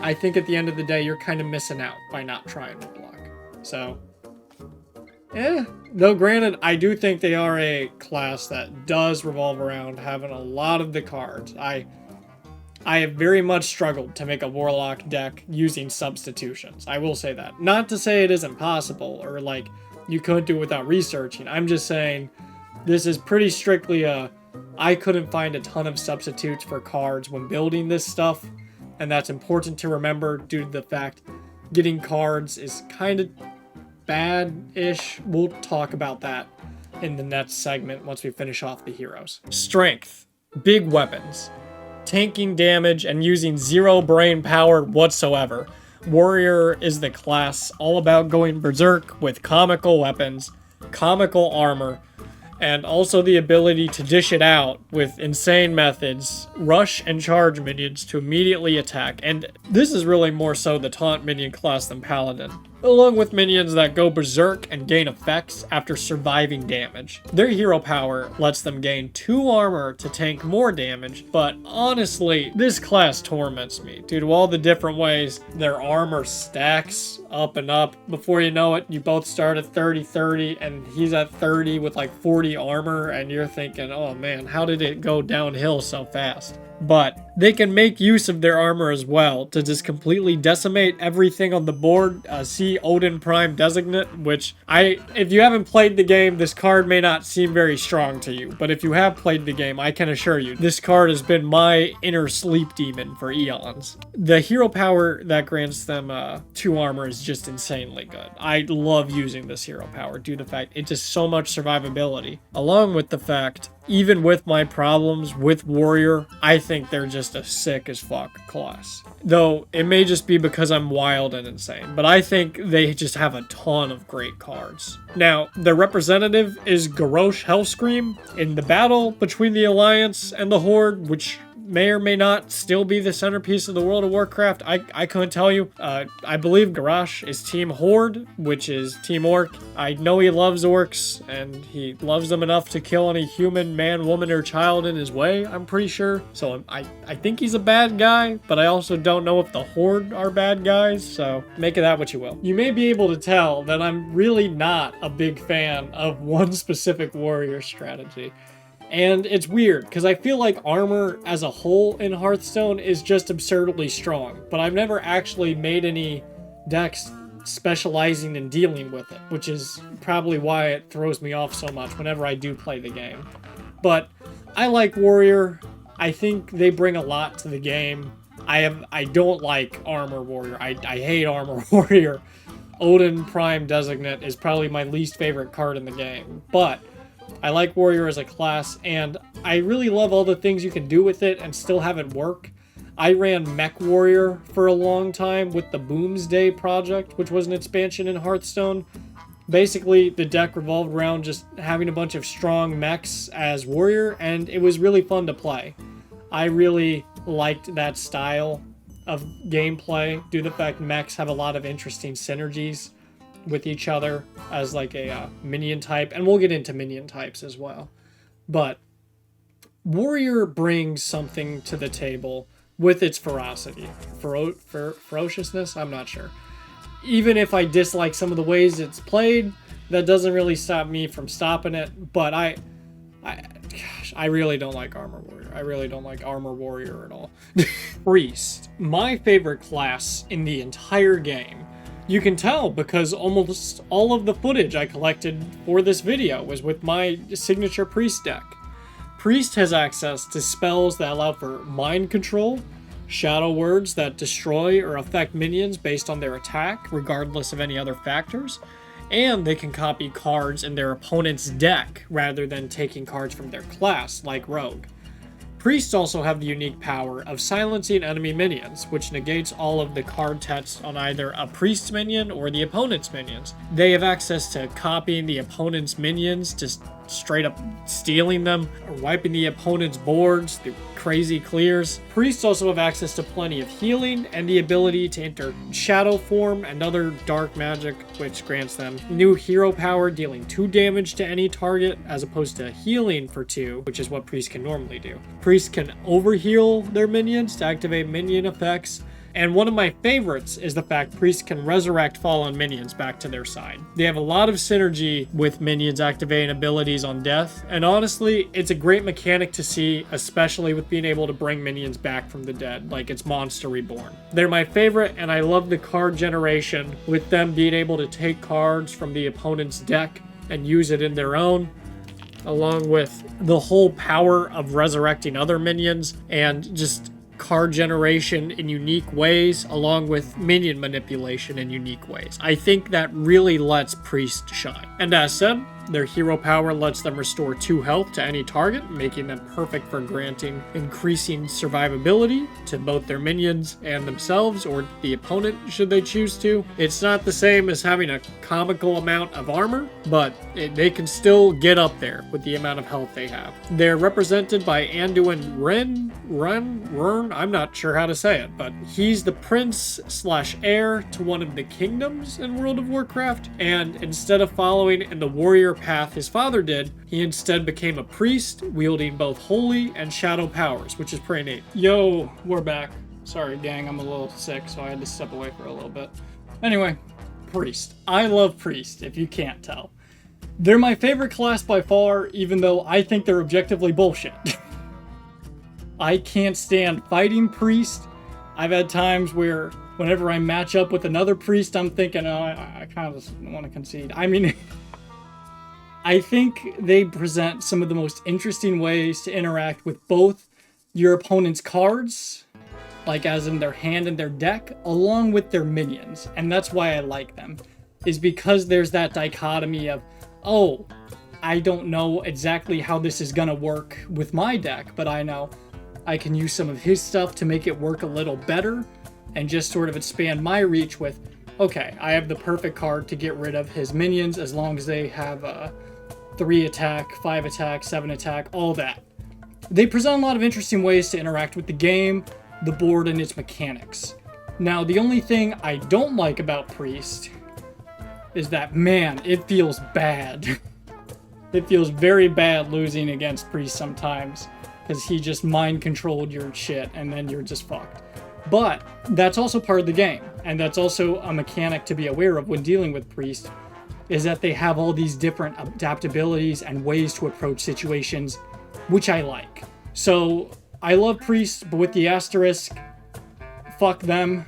I think at the end of the day you're kind of missing out by not trying Warlock. So though granted, I do think they are a class that does revolve around having a lot of the cards. I have very much struggled to make a Warlock deck using substitutions. I will say that. Not to say it isn't possible, or like you couldn't do it without researching. I'm just saying this is pretty strictly I couldn't find a ton of substitutes for cards when building this stuff, and that's important to remember due to the fact getting cards is kind of bad-ish. We'll talk about that in the next segment once we finish off the heroes. Strength, big weapons, tanking damage, and using zero brain power whatsoever. Warrior is the class all about going berserk with comical weapons, comical armor, and also the ability to dish it out with insane methods, rush and charge minions to immediately attack, and this is really more so the taunt minion class than Paladin, along with minions that go berserk and gain effects after surviving damage. Their hero power lets them gain 2 armor to tank more damage, but honestly, this class torments me due to all the different ways their armor stacks up and up. Before you know it, you both start at 30-30 and he's at 30 with like 40 armor, and you're thinking, oh man, how did it go downhill so fast? But they can make use of their armor as well to just completely decimate everything on the board. See Odyn Prime Designate, which if you haven't played the game, this card may not seem very strong to you. But if you have played the game, I can assure you, this card has been my inner sleep demon for eons. The hero power that grants them 2 armor is just insanely good. I love using this hero power due to the fact it's just so much survivability. Along with the fact, even with my problems with Warrior, I think they're just a sick as fuck class. Though, it may just be because I'm wild and insane, but I think they just have a ton of great cards. Now, their representative is Garrosh Hellscream. In the battle between the Alliance and the Horde, which may or may not still be the centerpiece of the World of Warcraft, I couldn't tell you. I believe Garrosh is Team Horde, which is Team Orc. I know he loves orcs, and he loves them enough to kill any human, man, woman, or child in his way, I'm pretty sure. So I think he's a bad guy, but I also don't know if the Horde are bad guys, so make of that what you will. You may be able to tell that I'm really not a big fan of one specific warrior strategy. And it's weird, because I feel like armor as a whole in Hearthstone is just absurdly strong, but I've never actually made any decks specializing in dealing with it, which is probably why it throws me off so much whenever I do play the game. But I like Warrior. I think they bring a lot to the game. I don't like Armor Warrior. I hate Armor Warrior. Odyn Prime Designate is probably my least favorite card in the game, but I like Warrior as a class, and I really love all the things you can do with it and still have it work. I ran Mech Warrior for a long time with the Boomsday project, which was an expansion in Hearthstone. Basically, the deck revolved around just having a bunch of strong mechs as Warrior, and it was really fun to play. I really liked that style of gameplay due to the fact mechs have a lot of interesting synergies with each other as like a minion type, and we'll get into minion types as well. But Warrior brings something to the table with its ferocity. Ferociousness? I'm not sure. Even if I dislike some of the ways it's played, that doesn't really stop me from stopping it, but I really don't like Armor Warrior. I really don't like Armor Warrior at all. Priest. My favorite class in the entire game. You can tell because almost all of the footage I collected for this video was with my signature Priest deck. Priest has access to spells that allow for mind control, shadow words that destroy or affect minions based on their attack, regardless of any other factors, and they can copy cards in their opponent's deck rather than taking cards from their class, like Rogue. Priests also have the unique power of silencing enemy minions, which negates all of the card text on either a priest's minion or the opponent's minions. They have access to copying the opponent's minions, just straight up stealing them, or wiping the opponent's boards through crazy clears. Priests also have access to plenty of healing and the ability to enter shadow form and other dark magic, which grants them new hero power, dealing 2 damage to any target as opposed to healing for 2, which is what priests can normally do. Priests can overheal their minions to activate minion effects, And one of my favorites is the fact priests can resurrect fallen minions back to their side. They have a lot of synergy with minions activating abilities on death, and honestly, it's a great mechanic to see, especially with being able to bring minions back from the dead, like it's Monster Reborn. They're my favorite, and I love the card generation, with them being able to take cards from the opponent's deck and use it in their own, along with the whole power of resurrecting other minions and just card generation in unique ways, along with minion manipulation in unique ways. I think that really lets Priest shine. And as said, their hero power lets them restore 2 health to any target, making them perfect for granting increasing survivability to both their minions and themselves, or the opponent should they choose to. It's not the same as having a comical amount of armor, but they can still get up there with the amount of health they have. They're represented by Anduin Wrynn, I'm not sure how to say it, but he's the prince/heir to one of the kingdoms in World of Warcraft, and instead of following in the warrior path his father did, he instead became a priest, wielding both holy and shadow powers, which is pretty neat. Yo, we're back. Sorry, gang, I'm a little sick, so I had to step away for a little bit. Anyway, priest. I love priest, if you can't tell. They're my favorite class by far, even though I think they're objectively bullshit. I can't stand fighting priest. I've had times where whenever I match up with another priest, I'm thinking, oh, I kind of just want to concede. I mean, I think they present some of the most interesting ways to interact with both your opponent's cards, like as in their hand and their deck, along with their minions. And that's why I like them, is because there's that dichotomy of, oh, I don't know exactly how this is gonna work with my deck, but I know I can use some of his stuff to make it work a little better and just sort of expand my reach with, okay, I have the perfect card to get rid of his minions as long as they have a 3 attack, 5 attack, 7 attack, all that. They present a lot of interesting ways to interact with the game, the board, and its mechanics. Now, the only thing I don't like about Priest is that, man, it feels bad. It feels very bad losing against Priest sometimes, because he just mind-controlled your shit, and then you're just fucked. But that's also part of the game, and that's also a mechanic to be aware of when dealing with Priest, is that they have all these different adaptabilities and ways to approach situations, which I like. So, I love Priest, but with the asterisk, fuck them.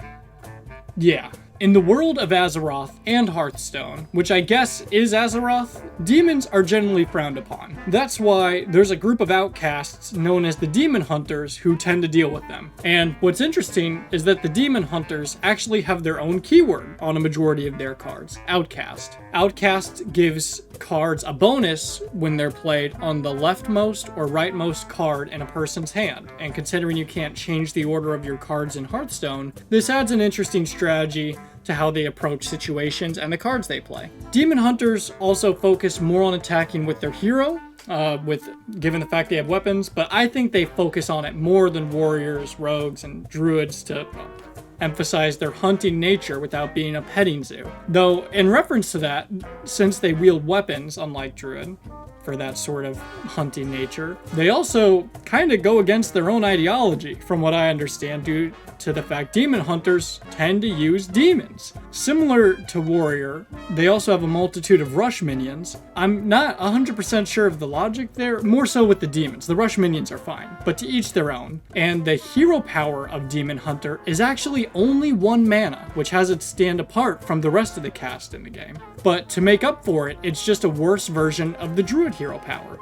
Yeah. In the world of Azeroth and Hearthstone, which I guess is Azeroth, demons are generally frowned upon. That's why there's a group of outcasts known as the Demon Hunters who tend to deal with them. And what's interesting is that the Demon Hunters actually have their own keyword on a majority of their cards, Outcast. Outcast gives cards a bonus when they're played on the leftmost or rightmost card in a person's hand. And considering you can't change the order of your cards in Hearthstone, this adds an interesting strategy to how they approach situations and the cards they play. Demon Hunters also focus more on attacking with their hero, given the fact they have weapons, but I think they focus on it more than warriors, rogues, and druids to emphasize their hunting nature without being a petting zoo. Though, in reference to that, since they wield weapons, unlike druid, for that sort of hunting nature, they also kind of go against their own ideology, from what I understand, due to the fact demon hunters tend to use demons. Similar to warrior, they also have a multitude of rush minions. I'm not 100% sure of the logic there, more so with the demons. The rush minions are fine, but to each their own. And the hero power of demon hunter is actually only 1 mana, which has it stand apart from the rest of the cast in the game. But to make up for it, it's just a worse version of the druid hero power.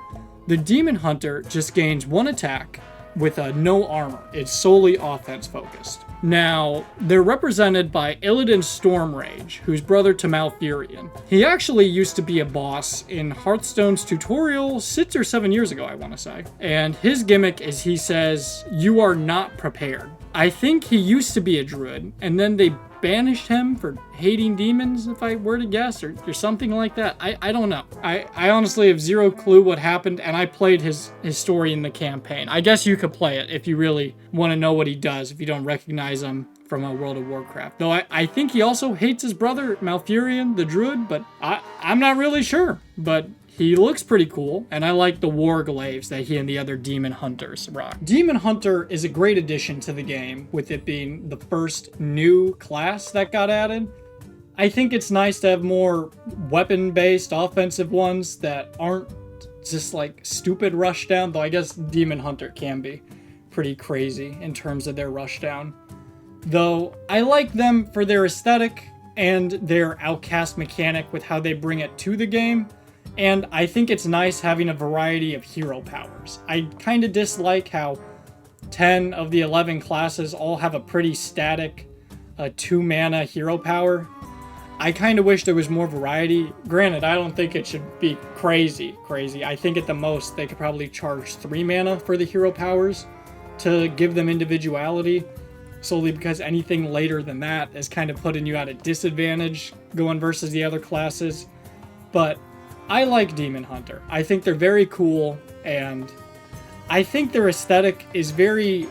The demon hunter just gains 1 attack with no armor. It's solely offense focused. Now, they're represented by Illidan Stormrage, who's brother to Malfurion. He actually used to be a boss in Hearthstone's tutorial 6 or 7 years ago, I want to say. And his gimmick is he says, "You are not prepared." I think he used to be a druid, and then they banished him for hating demons, if I were to guess, or something like that. I don't know. I honestly have zero clue what happened, and I played his story in the campaign. I guess you could play it if you really want to know what he does, if you don't recognize him from a World of Warcraft. Though I think he also hates his brother, Malfurion, the druid, but I'm not really sure. But he looks pretty cool, and I like the war glaives that he and the other demon hunters rock. Demon Hunter is a great addition to the game, with it being the first new class that got added. I think it's nice to have more weapon-based offensive ones that aren't just like stupid rushdown, though I guess Demon Hunter can be pretty crazy in terms of their rushdown. Though I like them for their aesthetic and their outcast mechanic with how they bring it to the game, and I think it's nice having a variety of hero powers. I kind of dislike how 10 of the 11 classes all have a pretty static 2-mana hero power. I kind of wish there was more variety. Granted, I don't think it should be crazy. I think at the most they could probably charge 3 mana for the hero powers to give them individuality, solely because anything later than that is kind of putting you at a disadvantage going versus the other classes. But I like Demon Hunter. I think they're very cool, and I think their aesthetic is very,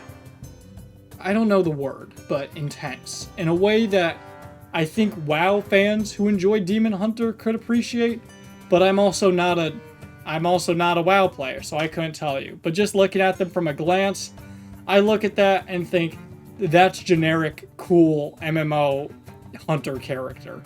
I don't know the word, but intense, in a way that I think WoW fans who enjoy Demon Hunter could appreciate, but I'm also not a WoW player, so I couldn't tell you. But just looking at them from a glance, I look at that and think that's generic, cool MMO hunter character.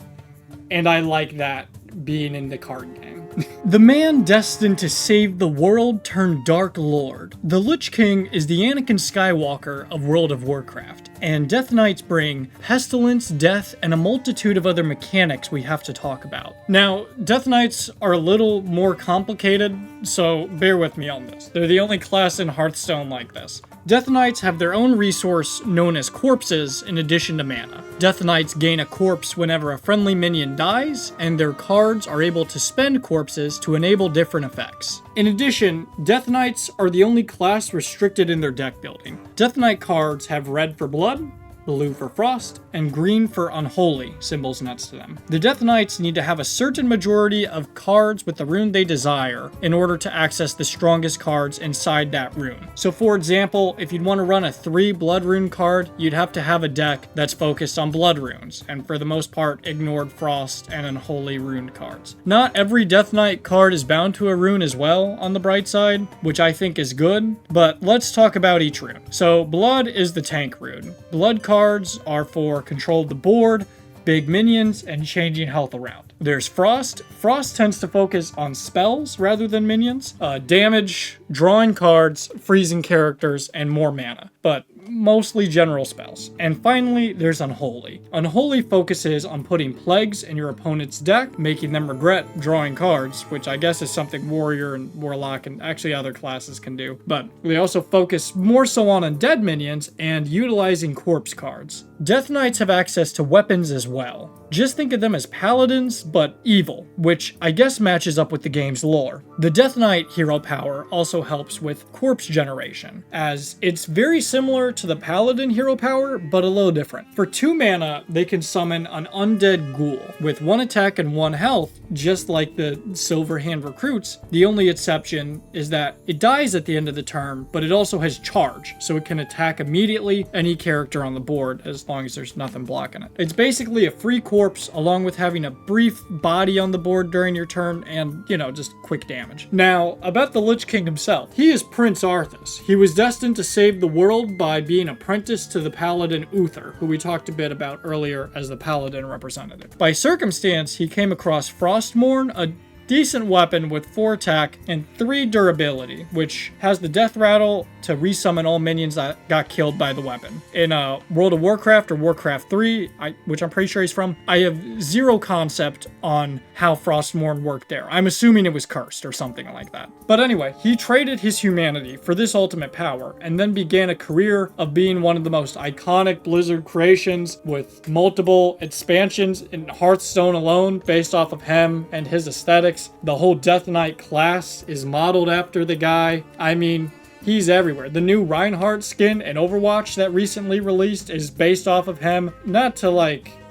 And I like that being in the card game. The man destined to save the world turned Dark Lord. The Lich King is the Anakin Skywalker of World of Warcraft, and Death Knights bring pestilence, death, and a multitude of other mechanics we have to talk about. Now, Death Knights are a little more complicated, so bear with me on this. They're the only class in Hearthstone like this. Death Knights have their own resource known as corpses in addition to mana. Death Knights gain a corpse whenever a friendly minion dies, and their cards are able to spend corpses to enable different effects. In addition, Death Knights are the only class restricted in their deck building. Death Knight cards have red for blood, blue for frost, and green for unholy symbols next to them. The Death Knights need to have a certain majority of cards with the rune they desire in order to access the strongest cards inside that rune. So for example, if you'd want to run a 3 blood rune card, you'd have to have a deck that's focused on blood runes, and for the most part ignored frost and unholy rune cards. Not every Death Knight card is bound to a rune as well, on the bright side, which I think is good, but let's talk about each rune. So blood is the tank rune. Blood cards are for control of the board, big minions, and changing health around. There's Frost. Frost tends to focus on spells rather than minions, damage, drawing cards, freezing characters, and more mana, but mostly general spells. And finally, there's Unholy. Unholy focuses on putting plagues in your opponent's deck, making them regret drawing cards, which I guess is something Warrior and Warlock and actually other classes can do. But they also focus more so on undead minions and utilizing corpse cards. Death Knights have access to weapons as well. Just think of them as paladins, but evil, which I guess matches up with the game's lore. The Death Knight hero power also helps with corpse generation, as it's very similar to the paladin hero power, but a little different. For 2 mana, they can summon an undead ghoul with 1 attack and 1 health, just like the Silver Hand recruits. The only exception is that it dies at the end of the turn, but it also has charge, so it can attack immediately any character on the board as long as there's nothing blocking it. It's basically a free corpse along with having a brief body on the board during your turn and, just quick damage. Now, about the Lich King himself. He is Prince Arthas. He was destined to save the world by being apprenticed to the Paladin Uther, who we talked a bit about earlier as the Paladin representative. By circumstance, he came across Frostmourne, a decent weapon with 4 attack and 3 durability, which has the death rattle to resummon all minions that got killed by the weapon. In World of Warcraft or Warcraft 3, which I'm pretty sure he's from, I have zero concept on how Frostmourne worked there. I'm assuming it was cursed or something like that. But anyway, he traded his humanity for this ultimate power and then began a career of being one of the most iconic Blizzard creations with multiple expansions in Hearthstone alone based off of him and his aesthetics. The whole Death Knight class is modeled after the guy. I mean, he's everywhere. The new Reinhardt skin in Overwatch that recently released is based off of him. Not to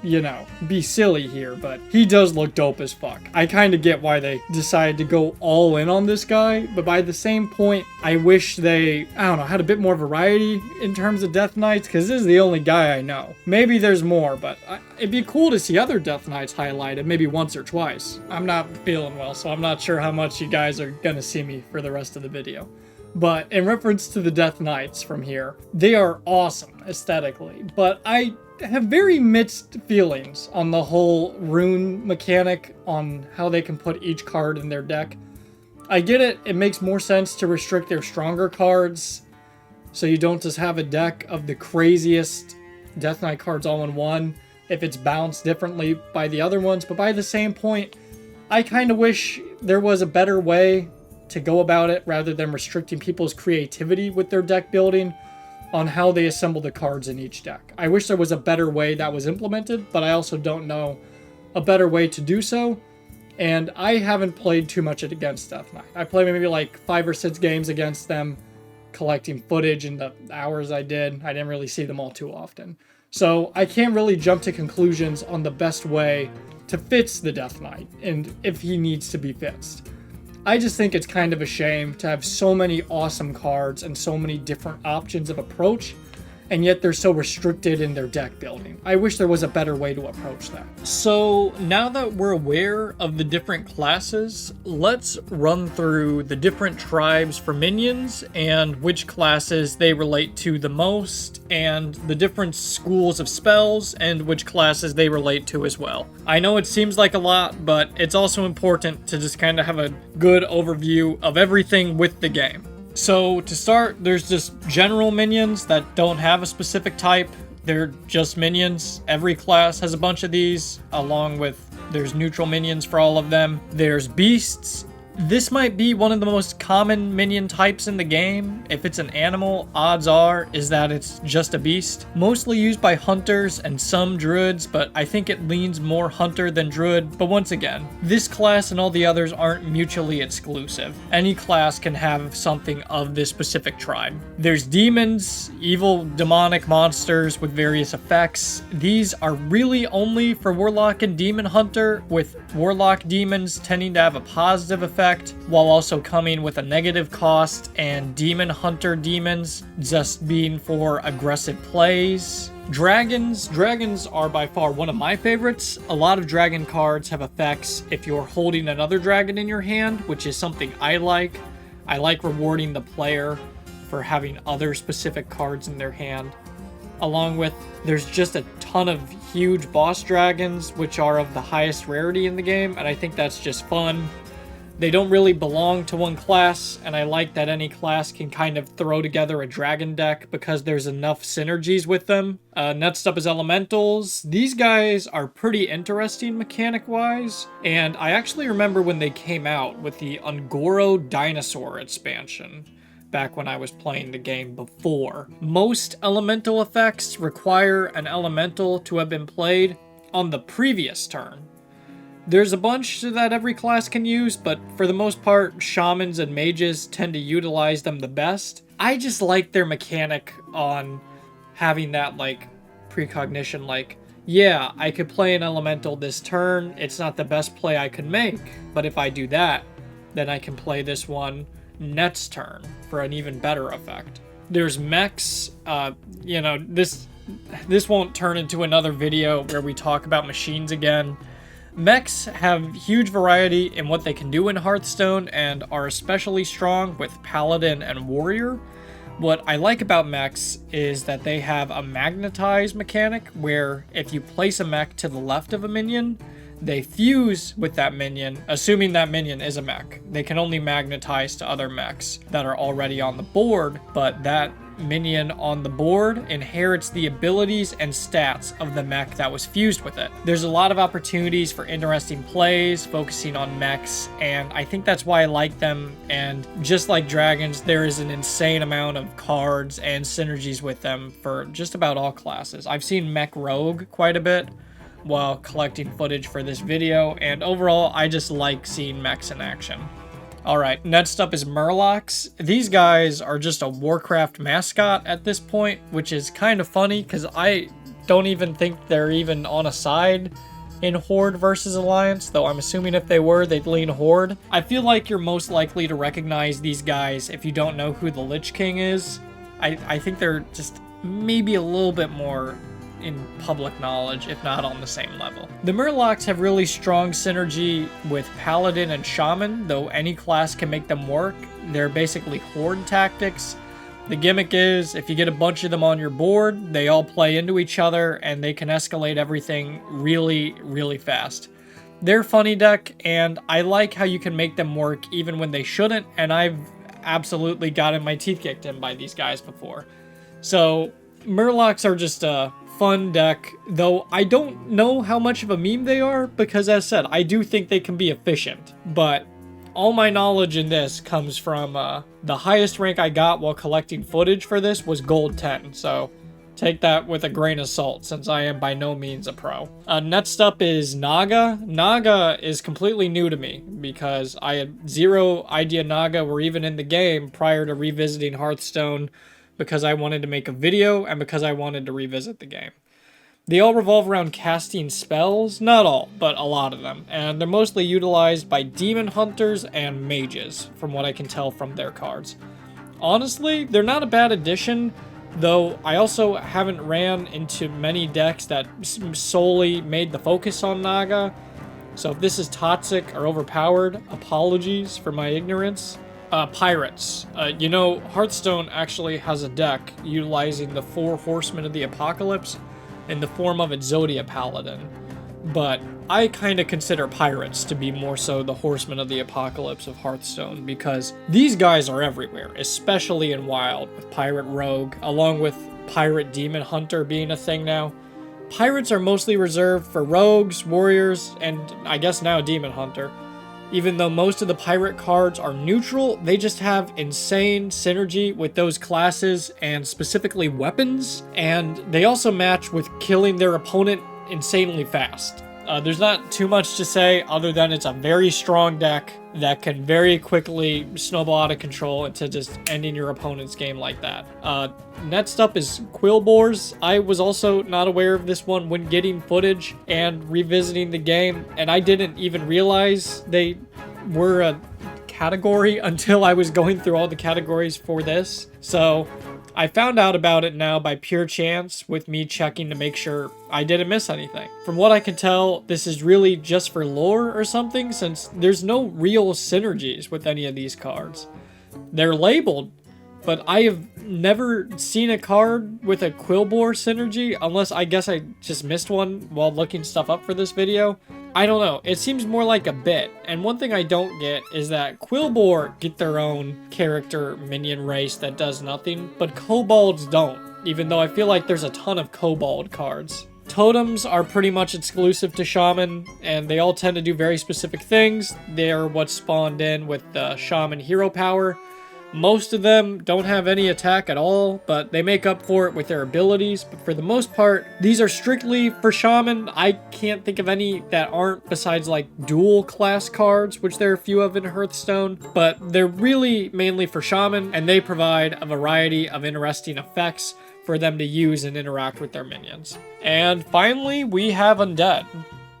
you know, be silly here, but he does look dope as fuck. I kind of get why they decided to go all in on this guy, but by the same point, I wish they, I don't know, had a bit more variety in terms of Death Knights, because this is the only guy I know. Maybe there's more, but it'd be cool to see other Death Knights highlighted, maybe once or twice. I'm not feeling well, so I'm not sure how much you guys are gonna see me for the rest of the video. But in reference to the Death Knights from here, they are awesome aesthetically, but I have very mixed feelings on the whole rune mechanic, on how they can put each card in their deck. I get it, it makes more sense to restrict their stronger cards, so you don't just have a deck of the craziest Death Knight cards all in one, if it's balanced differently by the other ones, but by the same point, I kind of wish there was a better way to go about it rather than restricting people's creativity with their deck building on how they assemble the cards in each deck. I wish there was a better way that was implemented, but I also don't know a better way to do so, and I haven't played too much against Death Knight. I played maybe like 5 or 6 games against them, collecting footage in the hours I did. I didn't really see them all too often. So I can't really jump to conclusions on the best way to fix the Death Knight, and if he needs to be fixed. I just think it's kind of a shame to have so many awesome cards and so many different options of approach, and yet they're so restricted in their deck building. I wish there was a better way to approach that. So now that we're aware of the different classes, let's run through the different tribes for minions and which classes they relate to the most, and the different schools of spells and which classes they relate to as well. I know it seems like a lot, but it's also important to just kind of have a good overview of everything with the game. So to start, there's just general minions that don't have a specific type. They're just minions. Every class has a bunch of these, along with there's neutral minions for all of them. There's beasts. This might be one of the most common minion types in the game. If it's an animal, odds are is that it's just a beast. Mostly used by hunters and some druids, but I think it leans more hunter than druid. But once again, this class and all the others aren't mutually exclusive. Any class can have something of this specific tribe. There's demons, evil demonic monsters with various effects. These are really only for warlock and demon hunter, with warlock demons tending to have a positive effect while also coming with a negative cost, and demon hunter demons just being for aggressive plays. Dragons are by far one of my favorites. A lot of dragon cards have effects if you're holding another dragon in your hand, which is something I like. I like rewarding the player for having other specific cards in their hand. Along with, there's just a ton of huge boss dragons, which are of the highest rarity in the game, and I think that's just fun. They don't really belong to one class, and I like that any class can kind of throw together a dragon deck because there's enough synergies with them. Next up is elementals. These guys are pretty interesting mechanic-wise, and I actually remember when they came out with the Ungoro Dinosaur expansion, back when I was playing the game before. Most elemental effects require an elemental to have been played on the previous turn. There's a bunch that every class can use, but for the most part, shamans and mages tend to utilize them the best. I just like their mechanic on having that, like, precognition, like, yeah, I could play an elemental this turn, it's not the best play I could make, but if I do that, then I can play this one next turn for an even better effect. There's mechs, you know, this won't turn into another video where we talk about machines again. Mechs have huge variety in what they can do in Hearthstone and are especially strong with Paladin and Warrior. What I like about mechs is that they have a magnetize mechanic where if you place a mech to the left of a minion, they fuse with that minion, assuming that minion is a mech. They can only magnetize to other mechs that are already on the board, but that minion on the board inherits the abilities and stats of the mech that was fused with it. There's a lot of opportunities for interesting plays focusing on mechs, and I think that's why I like them. And just like dragons, there is an insane amount of cards and synergies with them for just about all classes. I've seen mech rogue quite a bit while collecting footage for this video, and overall I just like seeing mechs in action. Alright, next up is Murlocs. These guys are just a Warcraft mascot at this point, which is kind of funny because I don't even think they're even on a side in Horde versus Alliance, though I'm assuming if they were, they'd lean Horde. I feel like you're most likely to recognize these guys if you don't know who the Lich King is. I think they're just maybe a little bit more in public knowledge, if not on the same level. The Murlocs have really strong synergy with Paladin and Shaman, though any class can make them work. They're basically Horde tactics. The gimmick is, if you get a bunch of them on your board, they all play into each other, and they can escalate everything really, really fast. They're funny deck, and I like how you can make them work even when they shouldn't, and I've absolutely gotten my teeth kicked in by these guys before. So, Murlocs are just a fun deck, though I don't know how much of a meme they are, because as said, I do think they can be efficient, but all my knowledge in this comes from the highest rank I got while collecting footage for this was gold 10, so take that with a grain of salt since I am by no means a pro. Next up is Naga. Naga is completely new to me because I had zero idea Naga were even in the game prior to revisiting Hearthstone because I wanted to make a video and because I wanted to revisit the game. They all revolve around casting spells, not all, but a lot of them, and they're mostly utilized by demon hunters and mages, from what I can tell from their cards. Honestly, they're not a bad addition, though I also haven't ran into many decks that solely made the focus on Naga, so if this is toxic or overpowered, apologies for my ignorance. Pirates. You know, Hearthstone actually has a deck utilizing the 4 Horsemen of the Apocalypse in the form of its Zodia Paladin, but I kind of consider pirates to be more so the Horsemen of the Apocalypse of Hearthstone because these guys are everywhere, especially in Wild, with Pirate Rogue, along with Pirate Demon Hunter being a thing now. Pirates are mostly reserved for rogues, warriors, and I guess now Demon Hunter. Even though most of the pirate cards are neutral, they just have insane synergy with those classes and specifically weapons, and they also match with killing their opponent insanely fast. There's not too much to say other than it's a very strong deck that can very quickly snowball out of control into just ending your opponent's game like that. Next up is Quillboars. I was also not aware of this one when getting footage and revisiting the game, and I didn't even realize they were a category until I was going through all the categories for this. So I found out about it now by pure chance with me checking to make sure I didn't miss anything. From what I can tell, this is really just for lore or something since there's no real synergies with any of these cards. They're labeled, but I have never seen a card with a Quillboar synergy unless I guess I just missed one while looking stuff up for this video. I don't know, it seems more like a bit, and one thing I don't get is that Quillboar get their own character minion race that does nothing, but Kobolds don't, even though I feel like there's a ton of Kobold cards. Totems are pretty much exclusive to Shaman, and they all tend to do very specific things. They're what spawned in with the Shaman hero power. Most of them don't have any attack at all, but they make up for it with their abilities. But for the most part, these are strictly for Shaman. I can't think of any that aren't besides like dual class cards, which there are a few of in Hearthstone. But they're really mainly for Shaman, and they provide a variety of interesting effects for them to use and interact with their minions. And finally, we have Undead.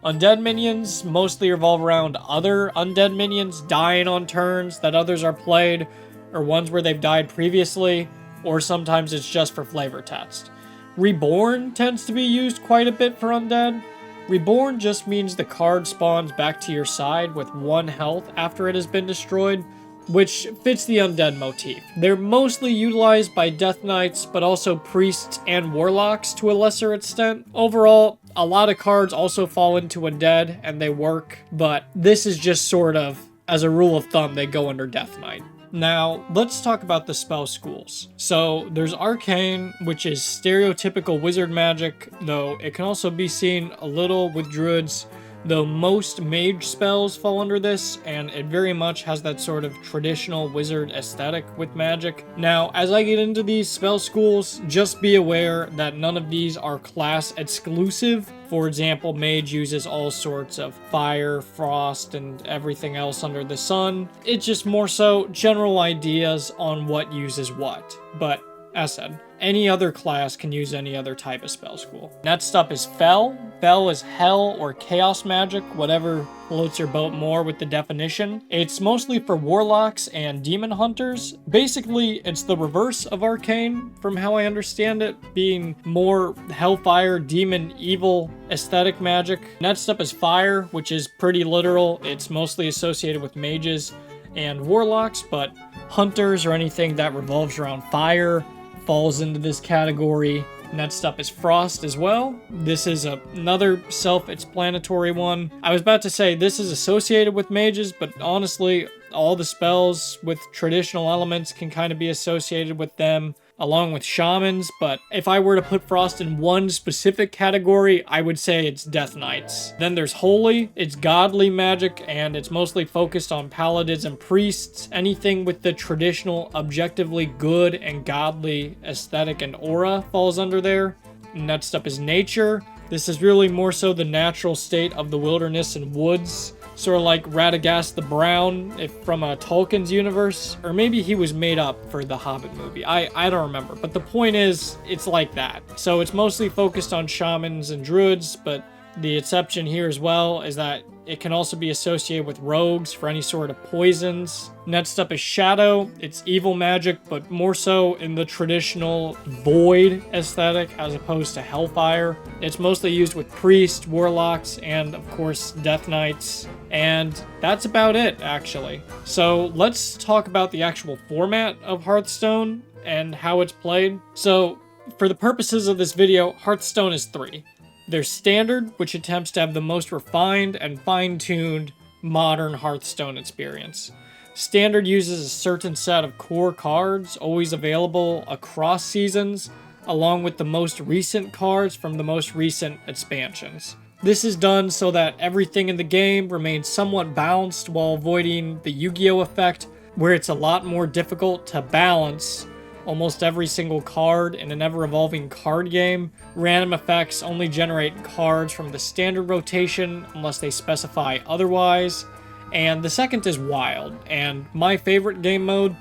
Undead minions mostly revolve around other undead minions dying on turns that others are played, or ones where they've died previously, or sometimes it's just for flavor text. Reborn tends to be used quite a bit for Undead. Reborn just means the card spawns back to your side with 1 health after it has been destroyed, which fits the Undead motif. They're mostly utilized by Death Knights, but also Priests and Warlocks to a lesser extent. Overall, a lot of cards also fall into Undead, and they work, but this is just sort of, as a rule of thumb, they go under Death Knight. Now, let's talk about the spell schools. So, there's Arcane, which is stereotypical wizard magic, though it can also be seen a little with druids, though most mage spells fall under this, and it very much has that sort of traditional wizard aesthetic with magic. Now, as I get into these spell schools, just be aware that none of these are class exclusive. For example, Mage uses all sorts of fire, frost, and everything else under the sun. It's just more so general ideas on what uses what. But, as said, any other class can use any other type of spell school. Next up is Fel. Fel is hell or chaos magic, whatever floats your boat more with the definition. It's mostly for warlocks and demon hunters. Basically, it's the reverse of arcane from how I understand it, being more hellfire, demon, evil aesthetic magic. Next up is fire, which is pretty literal. It's mostly associated with mages and warlocks, but hunters or anything that revolves around fire falls into this category. Next up is frost as well. This is another self-explanatory one. I was about to say this is associated with mages, but honestly, all the spells with traditional elements can kind of be associated with them, along with shamans. But if I were to put frost in one specific category, I would say it's death knights. Then there's holy. It's godly magic, and it's mostly focused on paladins and priests. Anything with the traditional objectively good and godly aesthetic and aura falls under there. Next up is nature. This is really more so the natural state of the wilderness and woods. Sort of like Radagast the Brown, if from Tolkien's universe, or maybe he was made up for the Hobbit movie. I don't remember, but the point is, it's like that. So it's mostly focused on shamans and druids, but the exception here as well is that it can also be associated with rogues for any sort of poisons. Next up is shadow. It's evil magic, but more so in the traditional void aesthetic as opposed to hellfire. It's mostly used with priests, warlocks, and of course death knights. And that's about it, actually. So let's talk about the actual format of Hearthstone and how it's played. So for the purposes of this video, Hearthstone is 3. There's Standard, which attempts to have the most refined and fine-tuned modern Hearthstone experience. Standard uses a certain set of core cards, always available across seasons, along with the most recent cards from the most recent expansions. This is done so that everything in the game remains somewhat balanced while avoiding the Yu-Gi-Oh! Effect, where it's a lot more difficult to balance almost every single card in an ever-evolving card game. Random effects only generate cards from the standard rotation unless they specify otherwise. And the second is Wild, and my favorite game mode.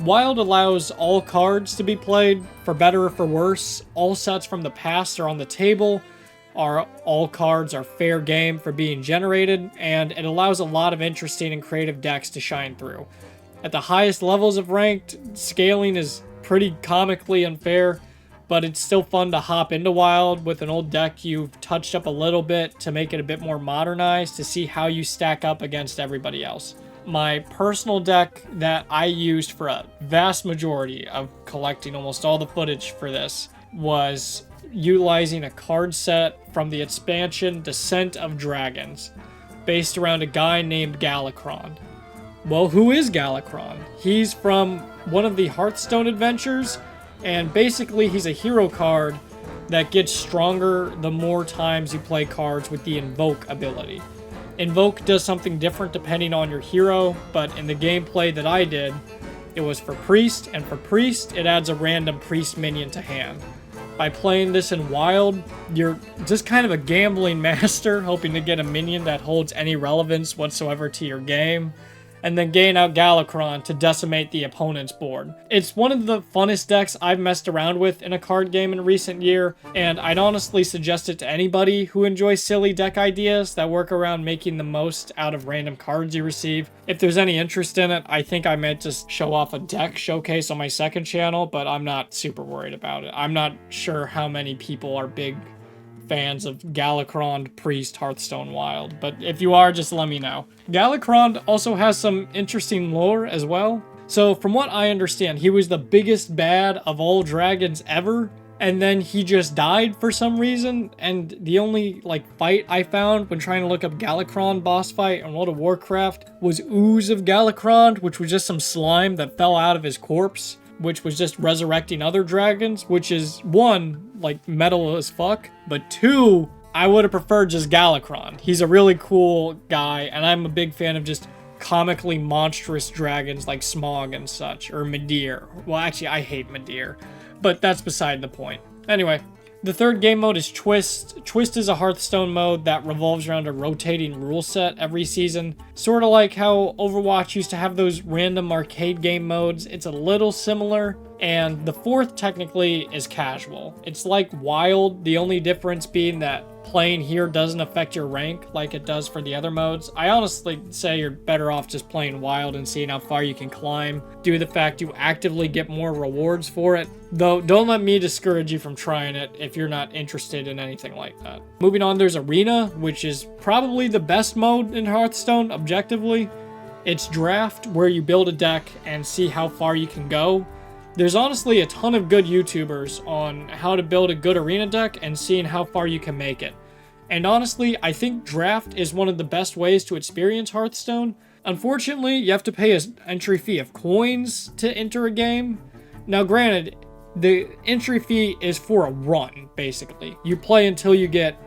Wild allows all cards to be played, for better or for worse. All sets from the past are on the table. All cards are fair game for being generated, and it allows a lot of interesting and creative decks to shine through. At the highest levels of ranked, scaling is pretty comically unfair, but it's still fun to hop into Wild with an old deck you've touched up a little bit to make it a bit more modernized to see how you stack up against everybody else. My personal deck that I used for a vast majority of collecting almost all the footage for this was utilizing a card set from the expansion Descent of Dragons, based around a guy named Galakrond. Well, who is Galakrond? He's from one of the Hearthstone adventures, and basically he's a hero card that gets stronger the more times you play cards with the Invoke ability. Invoke does something different depending on your hero, but in the gameplay that I did, it was for Priest, and for Priest, it adds a random Priest minion to hand. By playing this in Wild, you're just kind of a gambling master, hoping to get a minion that holds any relevance whatsoever to your game, and then gain out Galakrond to decimate the opponent's board. It's one of the funnest decks I've messed around with in a card game in recent year, and I'd honestly suggest it to anybody who enjoys silly deck ideas that work around making the most out of random cards you receive. If there's any interest in it, I think I might just show off a deck showcase on my second channel, but I'm not super worried about it. I'm not sure how many people are big fans of Galakrond, Priest, Hearthstone, Wild, but if you are, just let me know. Galakrond also has some interesting lore as well. So from what I understand, he was the biggest bad of all dragons ever, and then he just died for some reason, and the only fight I found when trying to look up Galakrond boss fight on World of Warcraft was Ooze of Galakrond, which was just some slime that fell out of his corpse, which was just resurrecting other dragons, which is, one, metal as fuck, but two, I would have preferred just Galakrond. He's a really cool guy, and I'm a big fan of just comically monstrous dragons like Smog and such, or Midir. Well, actually, I hate Midir, but that's beside the point. Anyway, the third game mode is Twist. Twist is a Hearthstone mode that revolves around a rotating rule set every season. Sort of like how Overwatch used to have those random arcade game modes. It's a little similar. And the fourth technically is casual. It's like wild, the only difference being that playing here doesn't affect your rank like it does for the other modes. I honestly say you're better off just playing wild and seeing how far you can climb, due to the fact you actively get more rewards for it. Though, don't let me discourage you from trying it if you're not interested in anything like that. Moving on, there's Arena, which is probably the best mode in Hearthstone, objectively. It's draft, where you build a deck and see how far you can go. There's honestly a ton of good YouTubers on how to build a good arena deck and seeing how far you can make it. And honestly, I think draft is one of the best ways to experience Hearthstone. Unfortunately, you have to pay an entry fee of coins to enter a game. Now granted, the entry fee is for a run, basically. You play until you get,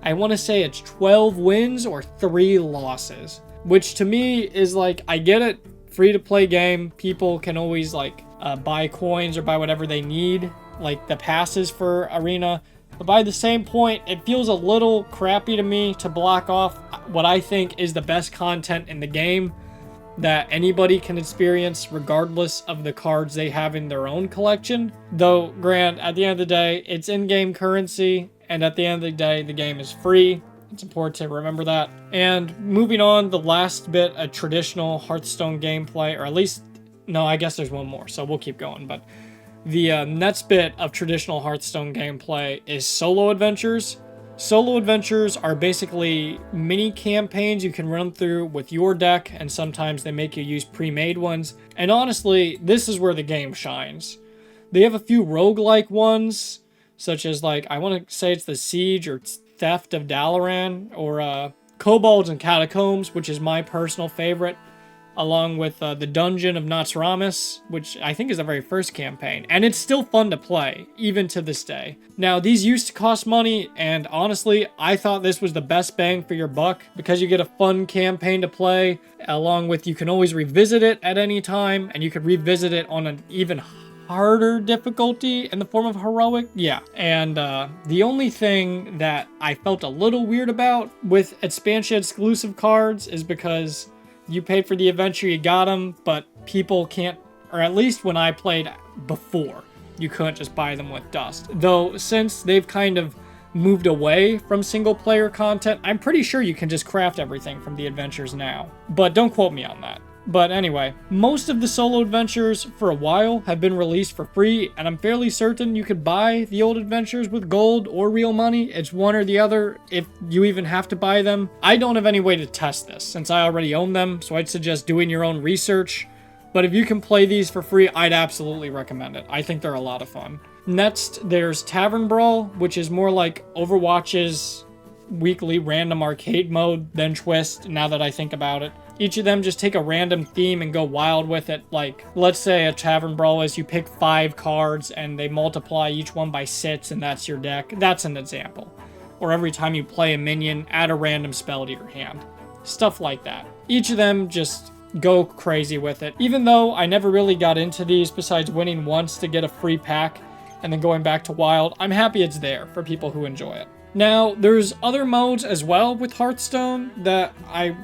I want to say it's 12 wins or 3 losses. Which to me is like, I get it, free to play game, people can always like buy coins or buy whatever they need, like the passes for Arena. But by the same point, it feels a little crappy to me to block off what I think is the best content in the game that anybody can experience regardless of the cards they have in their own collection. Though, granted, at the end of the day, it's in-game currency, and at the end of the day, the game is free. It's important to remember that. And moving on, the last bit of traditional Hearthstone gameplay, or at least, no, I guess there's one more, so we'll keep going. But the next bit of traditional Hearthstone gameplay is solo adventures. Solo adventures are basically mini campaigns you can run through with your deck, and sometimes they make you use pre-made ones. And honestly, this is where the game shines. They have a few roguelike ones, such as like, I want to say it's the Siege or Theft of Dalaran, or Kobolds and Catacombs, which is my personal favorite, along with the Dungeon of Natsramas, which I think is the very first campaign, and it's still fun to play, even to this day. Now, these used to cost money, and honestly, I thought this was the best bang for your buck, because you get a fun campaign to play, along with you can always revisit it at any time, and you can revisit it on an even harder difficulty in the form of heroic. Yeah. And the only thing that I felt a little weird about with expansion exclusive cards is because you paid for the adventure, you got them, but people can't, or at least when I played before, you couldn't just buy them with dust. Though since they've kind of moved away from single player content, I'm pretty sure you can just craft everything from the adventures now. But don't quote me on that. But anyway, most of the solo adventures for a while have been released for free, and I'm fairly certain you could buy the old adventures with gold or real money. It's one or the other, if you even have to buy them. I don't have any way to test this, since I already own them, so I'd suggest doing your own research. But if you can play these for free, I'd absolutely recommend it. I think they're a lot of fun. Next, there's Tavern Brawl, which is more like Overwatch's weekly random arcade mode than Twist, now that I think about it. Each of them just take a random theme and go wild with it. Like, let's say a Tavern Brawl is you pick 5 cards and they multiply each one by 6 and that's your deck. That's an example. Or every time you play a minion, add a random spell to your hand. Stuff like that. Each of them just go crazy with it. Even though I never really got into these besides winning once to get a free pack and then going back to Wild, I'm happy it's there for people who enjoy it. Now, there's other modes as well with Hearthstone that I'm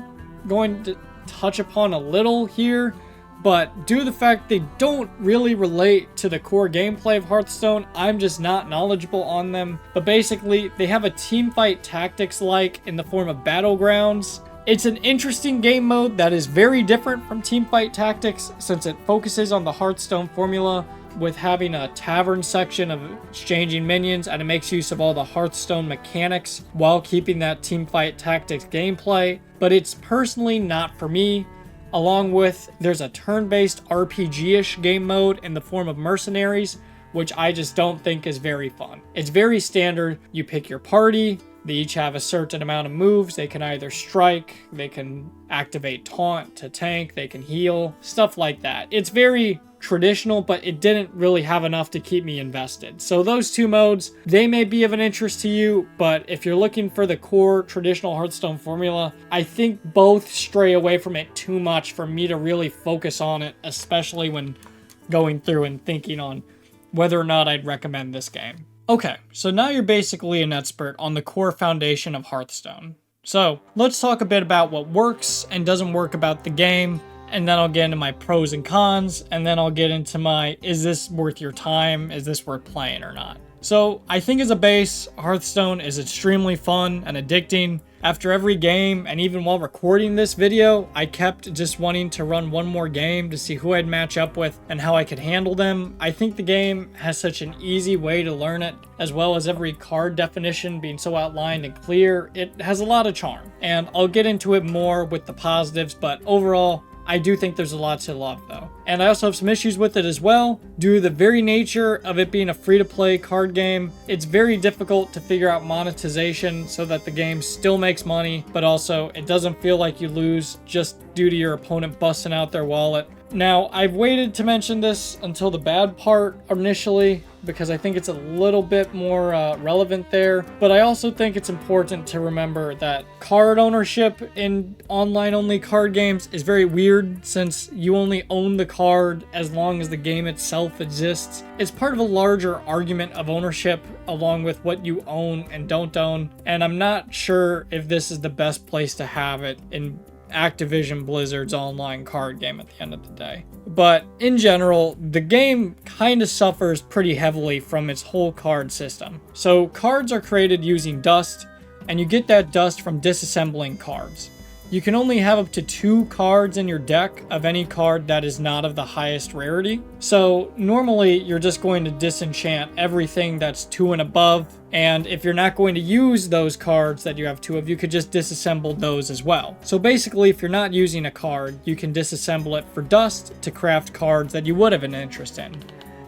going to touch upon a little here, but due to the fact they don't really relate to the core gameplay of Hearthstone, I'm just not knowledgeable on them. But basically, they have a teamfight tactics like in the form of Battlegrounds. It's an interesting game mode that is very different from teamfight tactics since it focuses on the Hearthstone formula with having a tavern section of exchanging minions, and it makes use of all the Hearthstone mechanics while keeping that teamfight tactics gameplay. But it's personally not for me. Along with, there's a turn-based RPG-ish game mode in the form of Mercenaries, which I just don't think is very fun. It's very standard. You pick your party, they each have a certain amount of moves. They can either strike, they can activate taunt to tank, they can heal, stuff like that. It's very traditional, but it didn't really have enough to keep me invested. So those two modes, they may be of an interest to you, but if you're looking for the core traditional Hearthstone formula, I think both stray away from it too much for me to really focus on it, especially when going through and thinking on whether or not I'd recommend this game. Okay, so now you're basically an expert on the core foundation of Hearthstone. So let's talk a bit about what works and doesn't work about the game, and then I'll get into my pros and cons, and then I'll get into my, is this worth your time? Is this worth playing or not? So I think as a base, Hearthstone is extremely fun and addicting. After every game, and even while recording this video, I kept just wanting to run one more game to see who I'd match up with and how I could handle them. I think the game has such an easy way to learn it, as well as every card definition being so outlined and clear. It has a lot of charm, and I'll get into it more with the positives, but overall, I do think there's a lot to love though. And I also have some issues with it as well. Due to the very nature of it being a free-to-play card game, it's very difficult to figure out monetization so that the game still makes money, but also it doesn't feel like you lose just due to your opponent busting out their wallet. Now, I've waited to mention this until the bad part initially, because I think it's a little bit more relevant there. But I also think it's important to remember that card ownership in online-only card games is very weird, since you only own the card as long as the game itself exists. It's part of a larger argument of ownership, along with what you own and don't own. And I'm not sure if this is the best place to have it in Activision Blizzard's online card game at the end of the day. But in general, the game kind of suffers pretty heavily from its whole card system. So cards are created using dust, and you get that dust from disassembling cards. You can only have up to 2 cards in your deck of any card that is not of the highest rarity. So normally you're just going to disenchant everything that's 2 and above. And if you're not going to use those cards that you have 2 of, you could just disassemble those as well. So basically, if you're not using a card, you can disassemble it for dust to craft cards that you would have an interest in.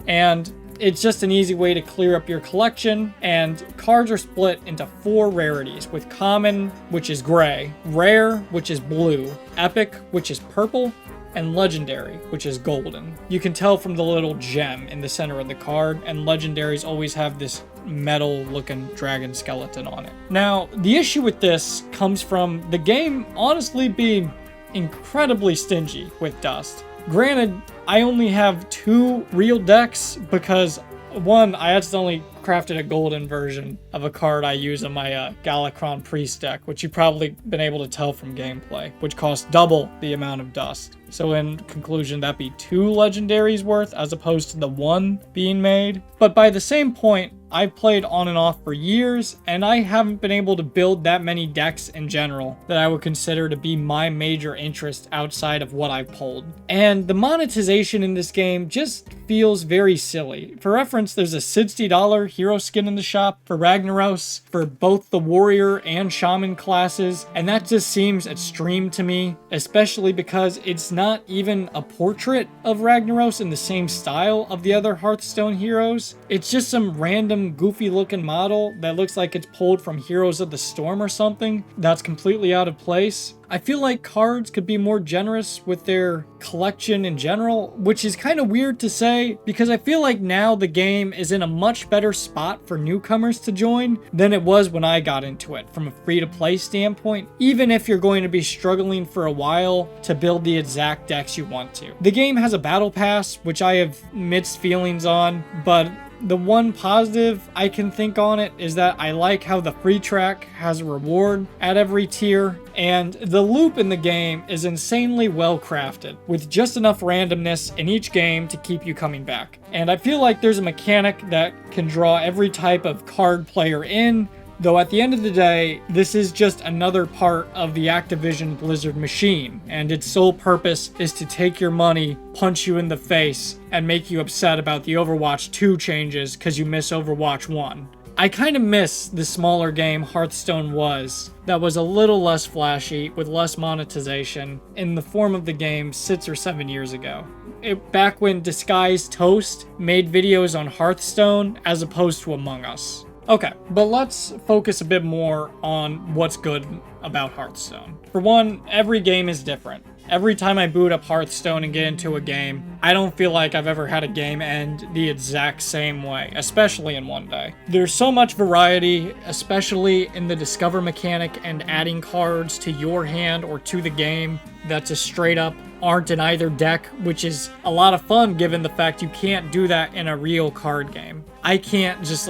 And it's just an easy way to clear up your collection, and cards are split into 4 rarities, with common, which is gray, rare, which is blue, epic, which is purple, and legendary, which is golden. You can tell from the little gem in the center of the card, and legendaries always have this metal looking dragon skeleton on it. Now, the issue with this comes from the game honestly being incredibly stingy with dust. Granted, I only have 2 real decks because, one, I accidentally crafted a golden version of a card I use in my Galakrond priest deck, which you've probably been able to tell from gameplay, which costs double the amount of dust. So in conclusion, that'd be 2 legendaries worth as opposed to the 1 being made. But by the same point, I've played on and off for years, and I haven't been able to build that many decks in general that I would consider to be my major interest outside of what I've pulled. And the monetization in this game just feels very silly. For reference, there's a $60 hero skin in the shop for Ragnaros for both the warrior and shaman classes, and that just seems extreme to me, especially because it's not even a portrait of Ragnaros in the same style of the other Hearthstone heroes. It's just some random goofy looking model that looks like it's pulled from Heroes of the Storm or something that's completely out of place. I feel like cards could be more generous with their collection in general, which is kind of weird to say because I feel like now the game is in a much better spot for newcomers to join than it was when I got into it from a free-to-play standpoint, even if you're going to be struggling for a while to build the exact decks you want to. The game has a battle pass, which I have mixed feelings on, but the one positive I can think on it is that I like how the free track has a reward at every tier, and the loop in the game is insanely well crafted, with just enough randomness in each game to keep you coming back. And I feel like there's a mechanic that can draw every type of card player in, though at the end of the day, this is just another part of the Activision Blizzard machine, and its sole purpose is to take your money, punch you in the face, and make you upset about the Overwatch 2 changes because you miss Overwatch 1. I kind of miss the smaller game Hearthstone was, that was a little less flashy, with less monetization, in the form of the game 6 or 7 years ago. Back when Disguised Toast made videos on Hearthstone as opposed to Among Us. Okay, but let's focus a bit more on what's good about Hearthstone. For one, every game is different. Every time I boot up Hearthstone and get into a game, I don't feel like I've ever had a game end the exact same way, especially in one day. There's so much variety, especially in the discover mechanic and adding cards to your hand or to the game that's a straight up aren't in either deck, which is a lot of fun given the fact you can't do that in a real card game. I can't just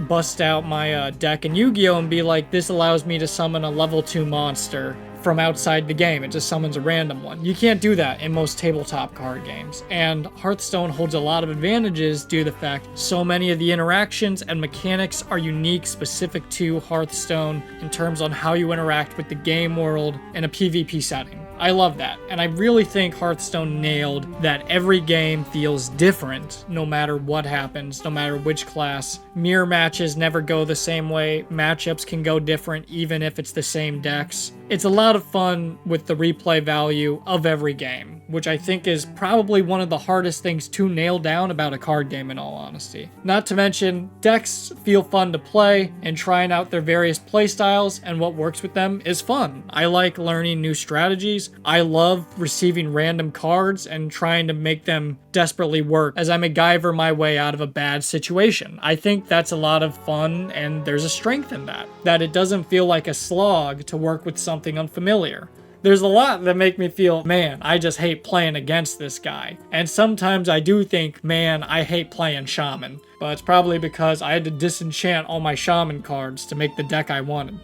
bust out my deck in Yu-Gi-Oh! And be like, this allows me to summon a level 2 monster from outside the game. It just summons a random one. You can't do that in most tabletop card games. And Hearthstone holds a lot of advantages due to the fact so many of the interactions and mechanics are unique, specific to Hearthstone in terms on how you interact with the game world in a PvP setting. I love that, and I really think Hearthstone nailed that every game feels different no matter what happens, no matter which class. Mirror matches never go the same way, matchups can go different even if it's the same decks. It's a lot of fun with the replay value of every game, which I think is probably one of the hardest things to nail down about a card game in all honesty. Not to mention, decks feel fun to play, and trying out their various playstyles and what works with them is fun. I like learning new strategies. I love receiving random cards and trying to make them desperately work as I MacGyver my way out of a bad situation. I think that's a lot of fun, and there's a strength in that. That it doesn't feel like a slog to work with something unfamiliar. There's a lot that make me feel, man, I just hate playing against this guy. And sometimes I do think, man, I hate playing Shaman. But it's probably because I had to disenchant all my Shaman cards to make the deck I wanted.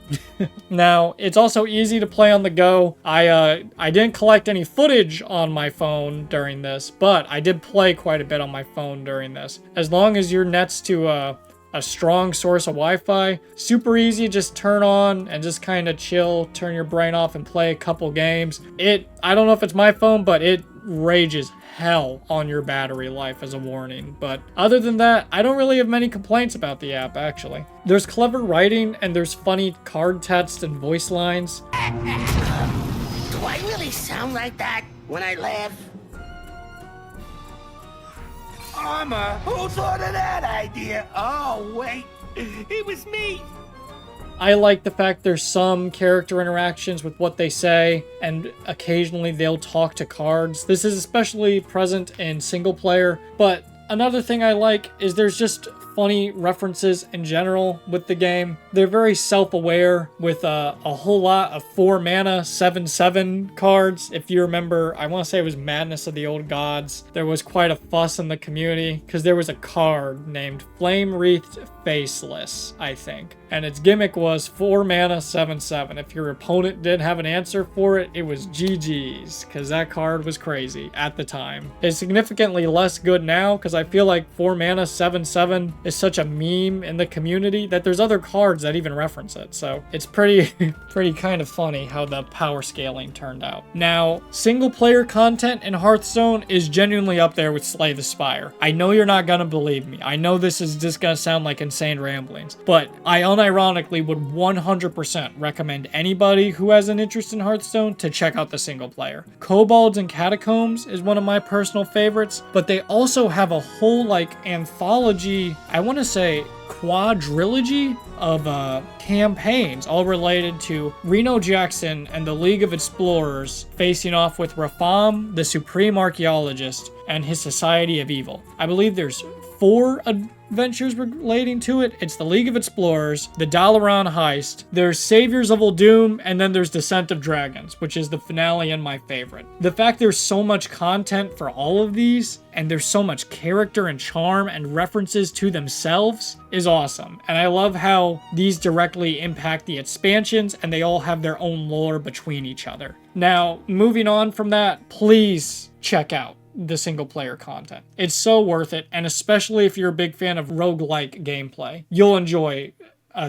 Now, it's also easy to play on the go. I didn't collect any footage on my phone during this, but I did play quite a bit on my phone during this. As long as your net's to a strong source of Wi-Fi, super easy, just turn on and just kind of chill, turn your brain off and play a couple games. I don't know if it's my phone, but it rages hell on your battery life as a warning. But other than that, I don't really have many complaints about the app, actually. There's clever writing and there's funny card text and voice lines. Do I really sound like that when I laugh? Armor, who thought of that idea? Oh, wait, it was me. I like the fact there's some character interactions with what they say, and occasionally they'll talk to cards. This is especially present in single player, but another thing I like is there's just funny references in general with the game. They're very self-aware with a whole lot of 4 mana 7/7 cards. If you remember, I want to say it was Madness of the Old Gods. There was quite a fuss in the community because there was a card named Flame Wreathed Faceless, I think. And its gimmick was 4 mana 7/7. If your opponent didn't have an answer for it, it was GG's, because that card was crazy at the time. It's significantly less good now because I feel like 4 mana 7/7 is such a meme in the community that there's other cards that even reference it. So it's pretty kind of funny how the power scaling turned out. Now, single player content in Hearthstone is genuinely up there with Slay the Spire. I know you're not gonna believe me. I know this is just gonna sound like insane ramblings, but I unironically would 100% recommend anybody who has an interest in Hearthstone to check out the single player. Kobolds and Catacombs is one of my personal favorites, but they also have a whole anthology, I want to say quadrilogy of campaigns all related to Reno Jackson and the League of Explorers facing off with Rafam, the Supreme Archaeologist, and his Society of Evil. I believe there's 4 adventures relating to it. It's the League of Explorers, the Dalaran Heist, there's Saviors of Uldum, and then there's Descent of Dragons, which is the finale and my favorite. The fact there's so much content for all of these, and there's so much character and charm and references to themselves is awesome. And I love how these directly impact the expansions, and they all have their own lore between each other. Now, moving on from that, please check out the single player content. It's so worth it, and especially if you're a big fan of roguelike gameplay, you'll enjoy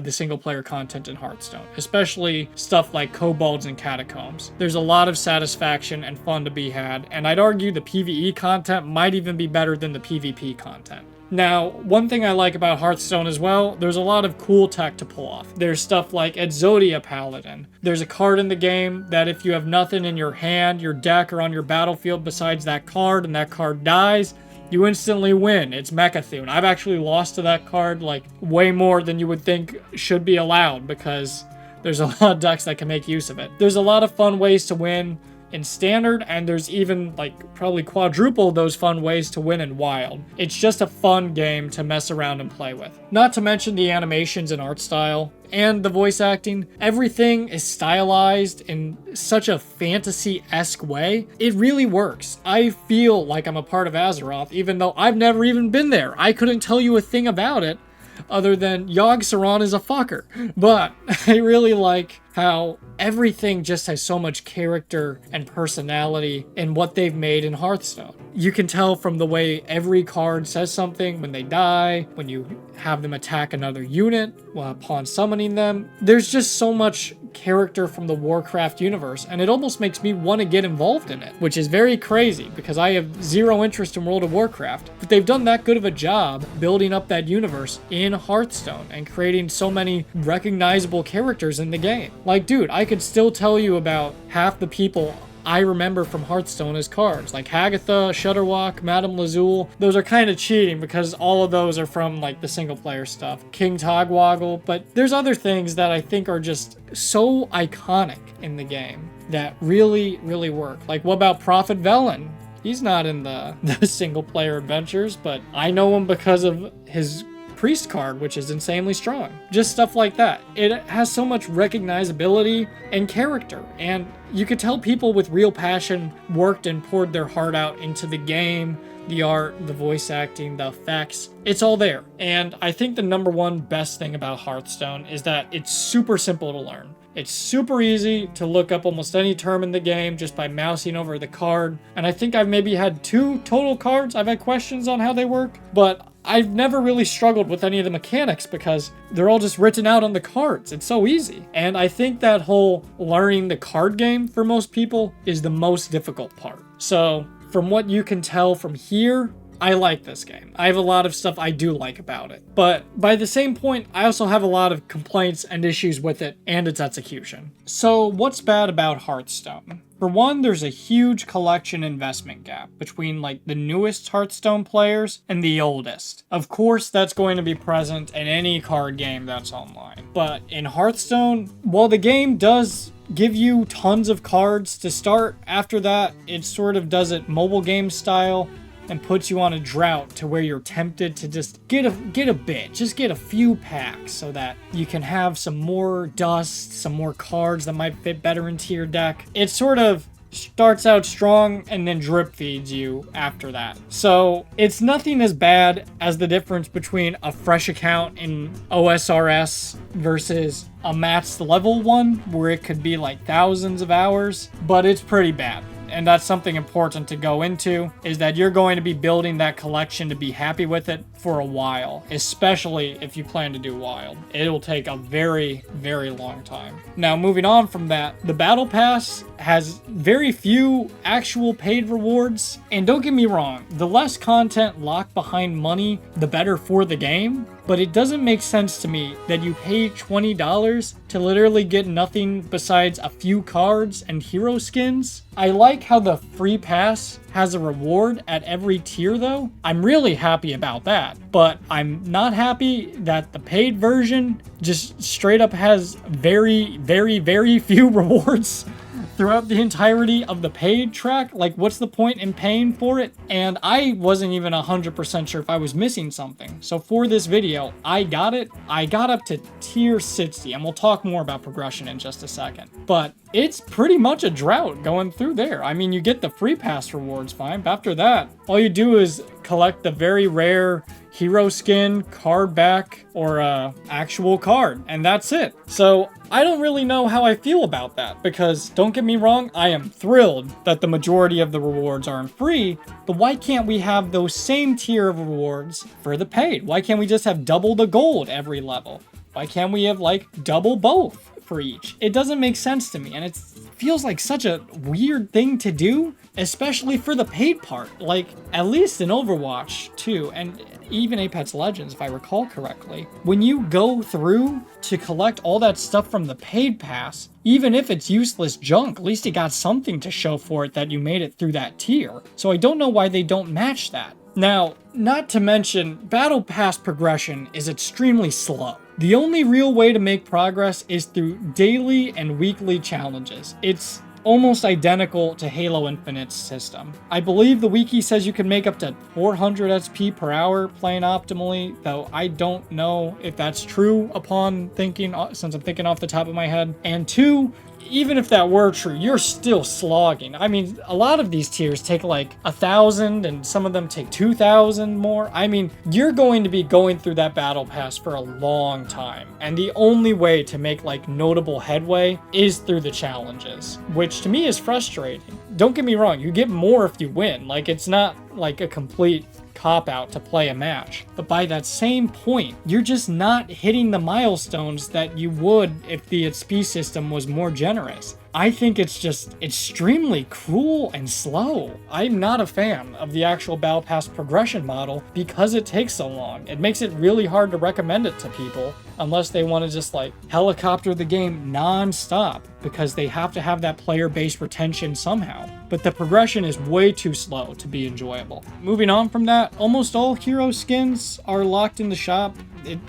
the single player content in Hearthstone, especially stuff like Kobolds and Catacombs. There's a lot of satisfaction and fun to be had, and I'd argue the PvE content might even be better than the PvP content. Now, one thing I like about Hearthstone as well, there's a lot of cool tech to pull off. There's stuff like Exodia Paladin. There's a card in the game that if you have nothing in your hand, your deck, or on your battlefield besides that card, and that card dies, you instantly win. It's Mechathune. I've actually lost to that card way more than you would think should be allowed, because there's a lot of decks that can make use of it. There's a lot of fun ways to win in Standard, and there's even probably quadruple those fun ways to win in Wild. It's just a fun game to mess around and play with. Not to mention the animations and art style, and the voice acting. Everything is stylized in such a fantasy-esque way. It really works. I feel like I'm a part of Azeroth, even though I've never even been there. I couldn't tell you a thing about it, other than Yogg-Saron is a fucker. But I really like how everything just has so much character and personality in what they've made in Hearthstone. You can tell from the way every card says something when they die, when you have them attack another unit upon summoning them. There's just so much character from the Warcraft universe, and it almost makes me want to get involved in it, which is very crazy because I have zero interest in World of Warcraft. But they've done that good of a job building up that universe in Hearthstone and creating so many recognizable characters in the game. Like, dude, I could still tell you about half the people I remember from Hearthstone as cards, like Hagatha, Shudderwock, Madame Lazul. Those are kind of cheating because all of those are from like the single player stuff. King Togwaggle, but there's other things that I think are just so iconic in the game that really, really work. Like, what about Prophet Velen? He's not in the single player adventures, but I know him because of his priest card, which is insanely strong. Just stuff like that. It has so much recognizability and character, and you could tell people with real passion worked and poured their heart out into the game, the art, the voice acting, the effects. It's all there. And I think the number one best thing about Hearthstone is that it's super simple to learn. It's super easy to look up almost any term in the game just by mousing over the card. And I think I've maybe had 2 total cards I've had questions on how they work, but I've never really struggled with any of the mechanics because they're all just written out on the cards. It's so easy. And I think that whole learning the card game for most people is the most difficult part. So from what you can tell from here, I like this game. I have a lot of stuff I do like about it. But by the same point, I also have a lot of complaints and issues with it and its execution. So what's bad about Hearthstone? For one, there's a huge collection investment gap between like the newest Hearthstone players and the oldest. Of course, that's going to be present in any card game that's online. But in Hearthstone, while the game does give you tons of cards to start, after that, it sort of does it mobile game style and puts you on a drought to where you're tempted to just get a few packs so that you can have some more dust, some more cards that might fit better into your deck. It sort of starts out strong and then drip feeds you after that. So it's nothing as bad as the difference between a fresh account in OSRS versus a matched level one where it could be like thousands of hours, but it's pretty bad. And that's something important to go into, is that you're going to be building that collection to be happy with it for a while, especially if you plan to do wild. It will take a very, very long time. Now, moving on from that, the Battle Pass has very few actual paid rewards. And don't get me wrong, the less content locked behind money, the better for the game. But it doesn't make sense to me that you pay $20 to literally get nothing besides a few cards and hero skins. I like how the free pass has a reward at every tier though. I'm really happy about that. But I'm not happy that the paid version just straight up has very, very, very few rewards throughout the entirety of the paid track. Like, what's the point in paying for it? And I wasn't even 100% sure if I was missing something. So for this video, I got it. I got up to tier 60, and we'll talk more about progression in just a second. But it's pretty much a drought going through there. I mean, you get the free pass rewards fine, but after that, all you do is collect the very rare hero skin, card back, or actual card, and that's it. So I don't really know how I feel about that, because don't get me wrong, I am thrilled that the majority of the rewards aren't free, but why can't we have those same tier of rewards for the paid? Why can't we just have double the gold every level? Why can't we have like double both for each? It doesn't make sense to me, and it feels like such a weird thing to do, especially for the paid part. Like, at least in Overwatch 2, and even Apex Legends, if I recall correctly, when you go through to collect all that stuff from the paid pass, even if it's useless junk, at least you got something to show for it that you made it through that tier. So I don't know why they don't match that. Now, not to mention, Battle Pass progression is extremely slow. The only real way to make progress is through daily and weekly challenges. It's almost identical to Halo Infinite's system. I believe the wiki says you can make up to 400 SP per hour playing optimally, though I don't know if that's true upon thinking, since I'm thinking off the top of my head. And 2, even if that were true, you're still slogging. I mean, a lot of these tiers take like 1,000 and some of them take 2,000 more. I mean, you're going to be going through that battle pass for a long time. And the only way to make like notable headway is through the challenges, which to me is frustrating. Don't get me wrong, you get more if you win. Like, it's not like a complete cop-out to play a match. But by that same point, you're just not hitting the milestones that you would if the XP system was more generous. I think it's just extremely cruel and slow. I'm not a fan of the actual Battle Pass progression model because it takes so long. It makes it really hard to recommend it to people unless they want to just like helicopter the game non-stop because they have to have that player base retention somehow. But the progression is way too slow to be enjoyable. Moving on from that, almost all hero skins are locked in the shop.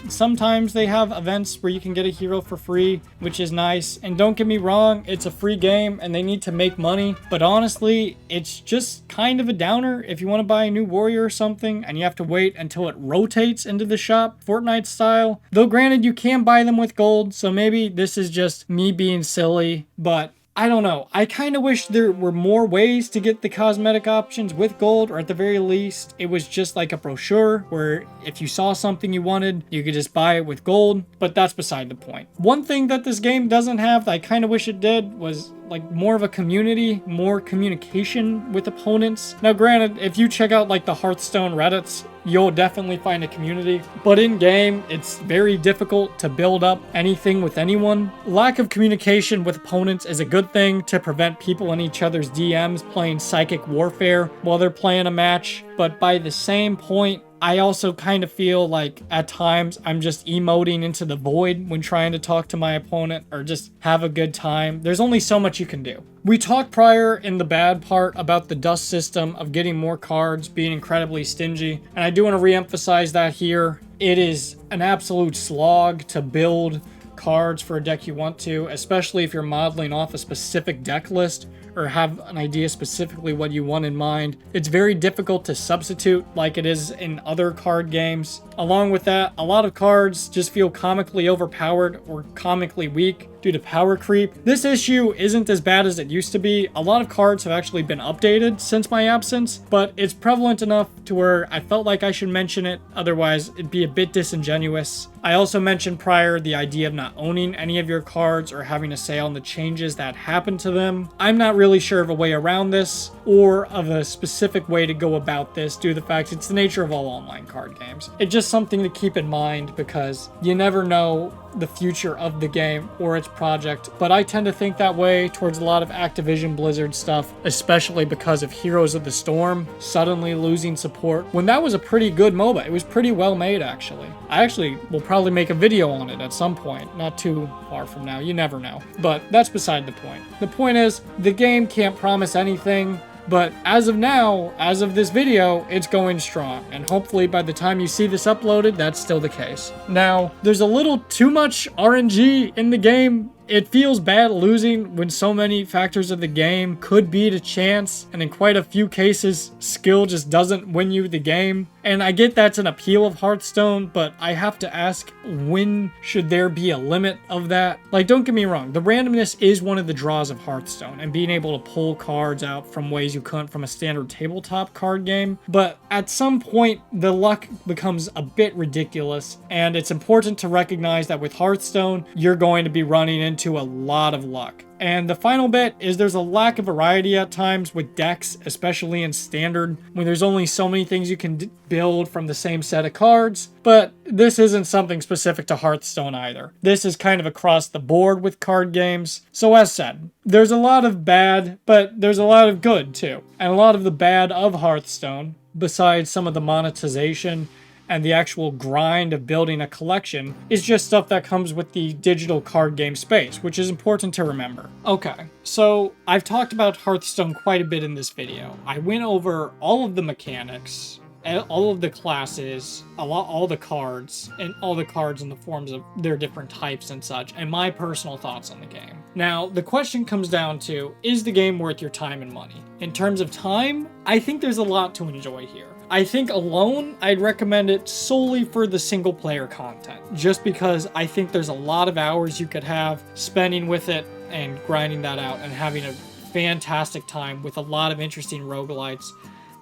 Sometimes they have events where you can get a hero for free, which is nice. And don't get me wrong, it's a free game and they need to make money. But honestly, it's just kind of a downer if you want to buy a new warrior or something and you have to wait until it rotates into the shop, Fortnite style. Though granted, you can buy them with gold, so maybe this is just me being silly, but I don't know. I kind of wish there were more ways to get the cosmetic options with gold, or at the very least, it was just like a brochure where if you saw something you wanted, you could just buy it with gold, but that's beside the point. One thing that this game doesn't have that I kind of wish it did was like more of a community, more communication with opponents. Now granted, if you check out like the Hearthstone Reddits, you'll definitely find a community, but in game, it's very difficult to build up anything with anyone. Lack of communication with opponents is a good thing to prevent people in each other's DMs playing psychic warfare while they're playing a match, but by the same point, I also kind of feel like at times I'm just emoting into the void when trying to talk to my opponent or just have a good time. There's only so much you can do. We talked prior in the bad part about the dust system of getting more cards, being incredibly stingy, and I do want to re-emphasize that here. It is an absolute slog to build cards for a deck you want to, especially if you're modeling off a specific deck list or have an idea specifically what you want in mind. It's very difficult to substitute like it is in other card games. Along with that, a lot of cards just feel comically overpowered or comically weak due to power creep. This issue isn't as bad as it used to be. A lot of cards have actually been updated since my absence, but it's prevalent enough to where I felt like I should mention it, otherwise it'd be a bit disingenuous. I also mentioned prior the idea of not owning any of your cards or having a say on the changes that happen to them. I'm not really sure of a way around this or of a specific way to go about this due to the fact it's the nature of all online card games. It's just something to keep in mind because you never know the future of the game or its project, but I tend to think that way towards a lot of Activision Blizzard stuff, especially because of Heroes of the Storm suddenly losing support when that was a pretty good MOBA. It was pretty well made, actually. I actually will probably make a video on it at some point, not too far from now, you never know, but that's beside the point. The point is, the game can't promise anything, but as of now, as of this video, it's going strong, and hopefully by the time you see this uploaded, that's still the case. Now, there's a little too much RNG in the game. It feels bad losing when so many factors of the game could be to chance, and in quite a few cases, skill just doesn't win you the game. And I get that's an appeal of Hearthstone, but I have to ask, when should there be a limit of that? Like, don't get me wrong, the randomness is one of the draws of Hearthstone, and being able to pull cards out from ways you couldn't from a standard tabletop card game. But at some point, the luck becomes a bit ridiculous, and it's important to recognize that with Hearthstone, you're going to be running into a lot of luck. And the final bit is there's a lack of variety at times with decks, especially in standard, when there's only so many things you can build from the same set of cards. But this isn't something specific to Hearthstone either. This is kind of across the board with card games. So as said, there's a lot of bad, but there's a lot of good too. And a lot of the bad of Hearthstone, besides some of the monetization and the actual grind of building a collection, is just stuff that comes with the digital card game space, which is important to remember. Okay, so I've talked about Hearthstone quite a bit in this video. I went over all of the mechanics, all of the classes, all the cards, and all the cards in the forms of their different types and such, and my personal thoughts on the game. Now, the question comes down to, is the game worth your time and money? In terms of time, I think there's a lot to enjoy here. I think alone, I'd recommend it solely for the single player content, just because I think there's a lot of hours you could have spending with it and grinding that out and having a fantastic time with a lot of interesting roguelites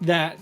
that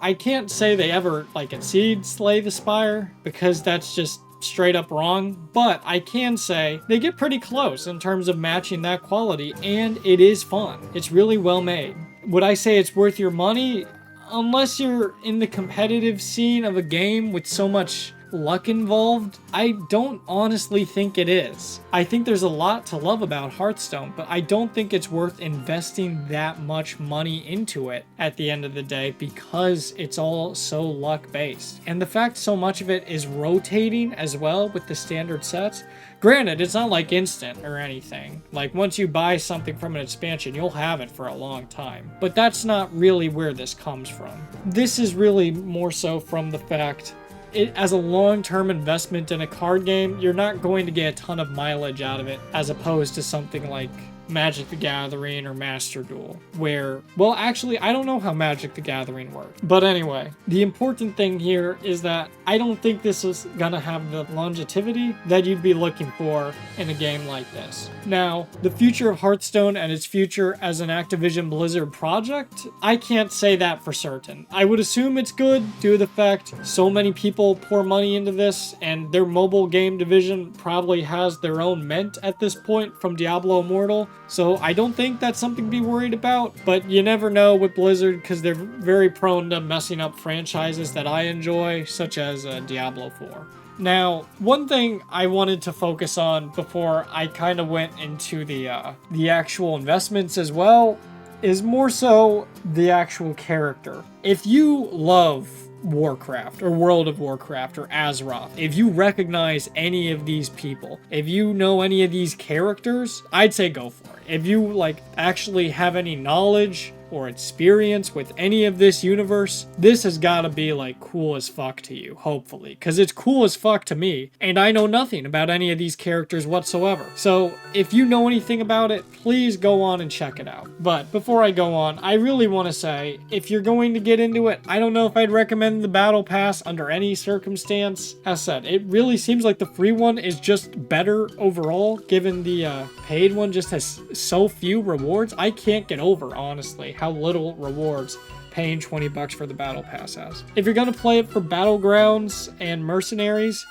I can't say they ever like exceed Slay the Spire, because that's just straight up wrong, but I can say they get pretty close in terms of matching that quality, and it is fun. It's really well made. Would I say it's worth your money? Unless you're in the competitive scene of a game with so much luck involved, I don't honestly think it is. I think there's a lot to love about Hearthstone, but I don't think it's worth investing that much money into it at the end of the day, because it's all so luck based. And the fact so much of it is rotating as well with the standard sets. Granted, it's not like instant or anything. Like once you buy something from an expansion, you'll have it for a long time. But that's not really where this comes from. This is really more so from the fact as a long-term investment in a card game, you're not going to get a ton of mileage out of it, as opposed to something like Magic the Gathering or Master Duel, where, well, actually, I don't know how Magic the Gathering works. But anyway, the important thing here is that I don't think this is gonna have the longevity that you'd be looking for in a game like this. Now, the future of Hearthstone and its future as an Activision Blizzard project, I can't say that for certain. I would assume it's good due to the fact so many people pour money into this, and their mobile game division probably has their own Mint at this point from Diablo Immortal. So I don't think that's something to be worried about, but you never know with Blizzard, because they're very prone to messing up franchises that I enjoy, such as Diablo 4. Now, one thing I wanted to focus on before I kind of went into the actual investments as well is more so the actual character. If you love Warcraft or World of Warcraft or Azeroth, if you recognize any of these people, if you know any of these characters, I'd say go for it. If you like actually have any knowledge or experience with any of this universe, this has got to be like cool as fuck to you, hopefully, because it's cool as fuck to me, and I know nothing about any of these characters whatsoever. So if you know anything about it, please go on and check it out. But before I go on, I really want to say, if you're going to get into it, I don't know if I'd recommend the battle pass under any circumstance. As said, it really seems like the free one is just better overall, given the paid one just has so few rewards. I can't get over, honestly, how little rewards paying $20 for the battle pass has. If you're gonna play it for battlegrounds and mercenaries,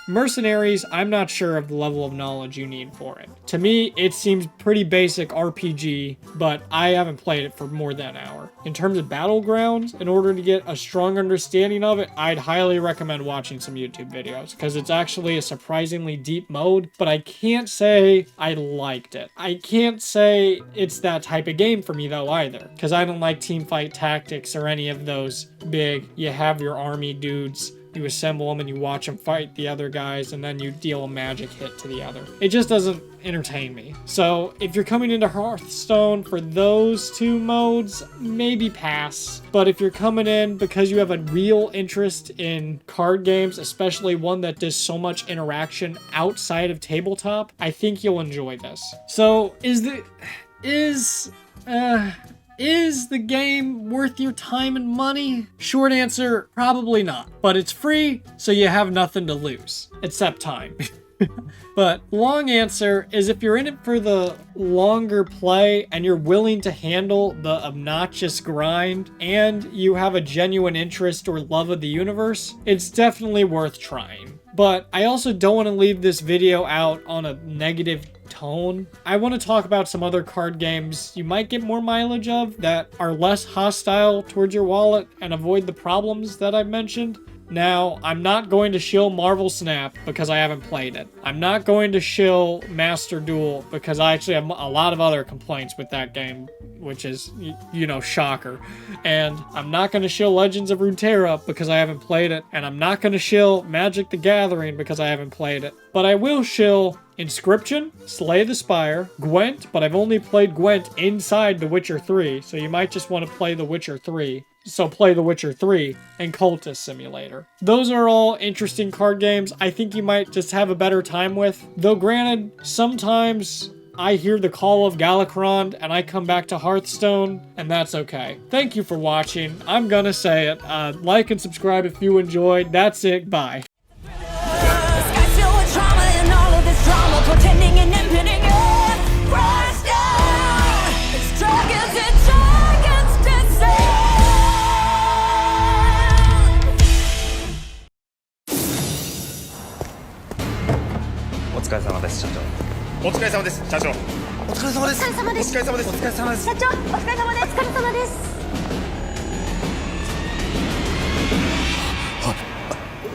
I'm not sure of the level of knowledge you need for it. To me, it seems pretty basic RPG, but I haven't played it for more than an hour. In terms of battlegrounds, in order to get a strong understanding of it, I'd highly recommend watching some YouTube videos, because it's actually a surprisingly deep mode, but I can't say I liked it. I can't say it's that type of game for me though either, because I don't like teamfight tactics or any of those big, you have your army dudes, you assemble them and you watch them fight the other guys, and then you deal a magic hit to the other. It just doesn't entertain me. So if you're coming into Hearthstone for those two modes, maybe pass. But if you're coming in because you have a real interest in card games, especially one that does so much interaction outside of tabletop, I think you'll enjoy this. So is the game worth your time and money? Short answer, probably not. But it's free, so you have nothing to lose, except time. But long answer is, if you're in it for the longer play and you're willing to handle the obnoxious grind and you have a genuine interest or love of the universe, it's definitely worth trying. But I also don't want to leave this video out on a negative tone. I want to talk about some other card games you might get more mileage of that are less hostile towards your wallet and avoid the problems that I've mentioned. Now, I'm not going to shill Marvel Snap because I haven't played it. I'm not going to shill Master Duel because I actually have a lot of other complaints with that game, which is, you know, shocker. And I'm not going to shill Legends of Runeterra because I haven't played it. And I'm not going to shill Magic the Gathering because I haven't played it. But I will shill Inscription, Slay the Spire, Gwent, but I've only played Gwent inside The Witcher 3, so you might just want to play The Witcher 3. so play The Witcher 3 and Cultist Simulator. Those are all interesting card games I think you might just have a better time with. Though granted, sometimes I hear the call of Galakrond and I come back to Hearthstone, and that's okay. Thank you for watching. I'm gonna say it. Like and subscribe if you enjoyed. That's it. Bye.お疲れ様です社長。お疲れ様です社長。お疲れ様です。お疲れ様です。お疲れ様です。お疲れ様です。社長、お疲れ様です。お疲れ様です。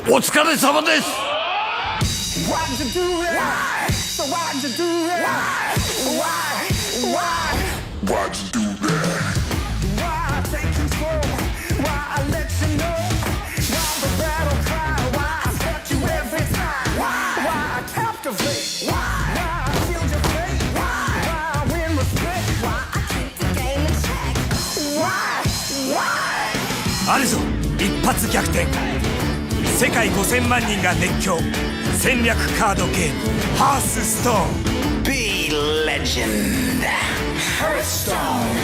お疲れ様です。あるぞ一発逆転世界5000万人が熱狂戦略カードゲームハースストーン Be legend. Hearthstone.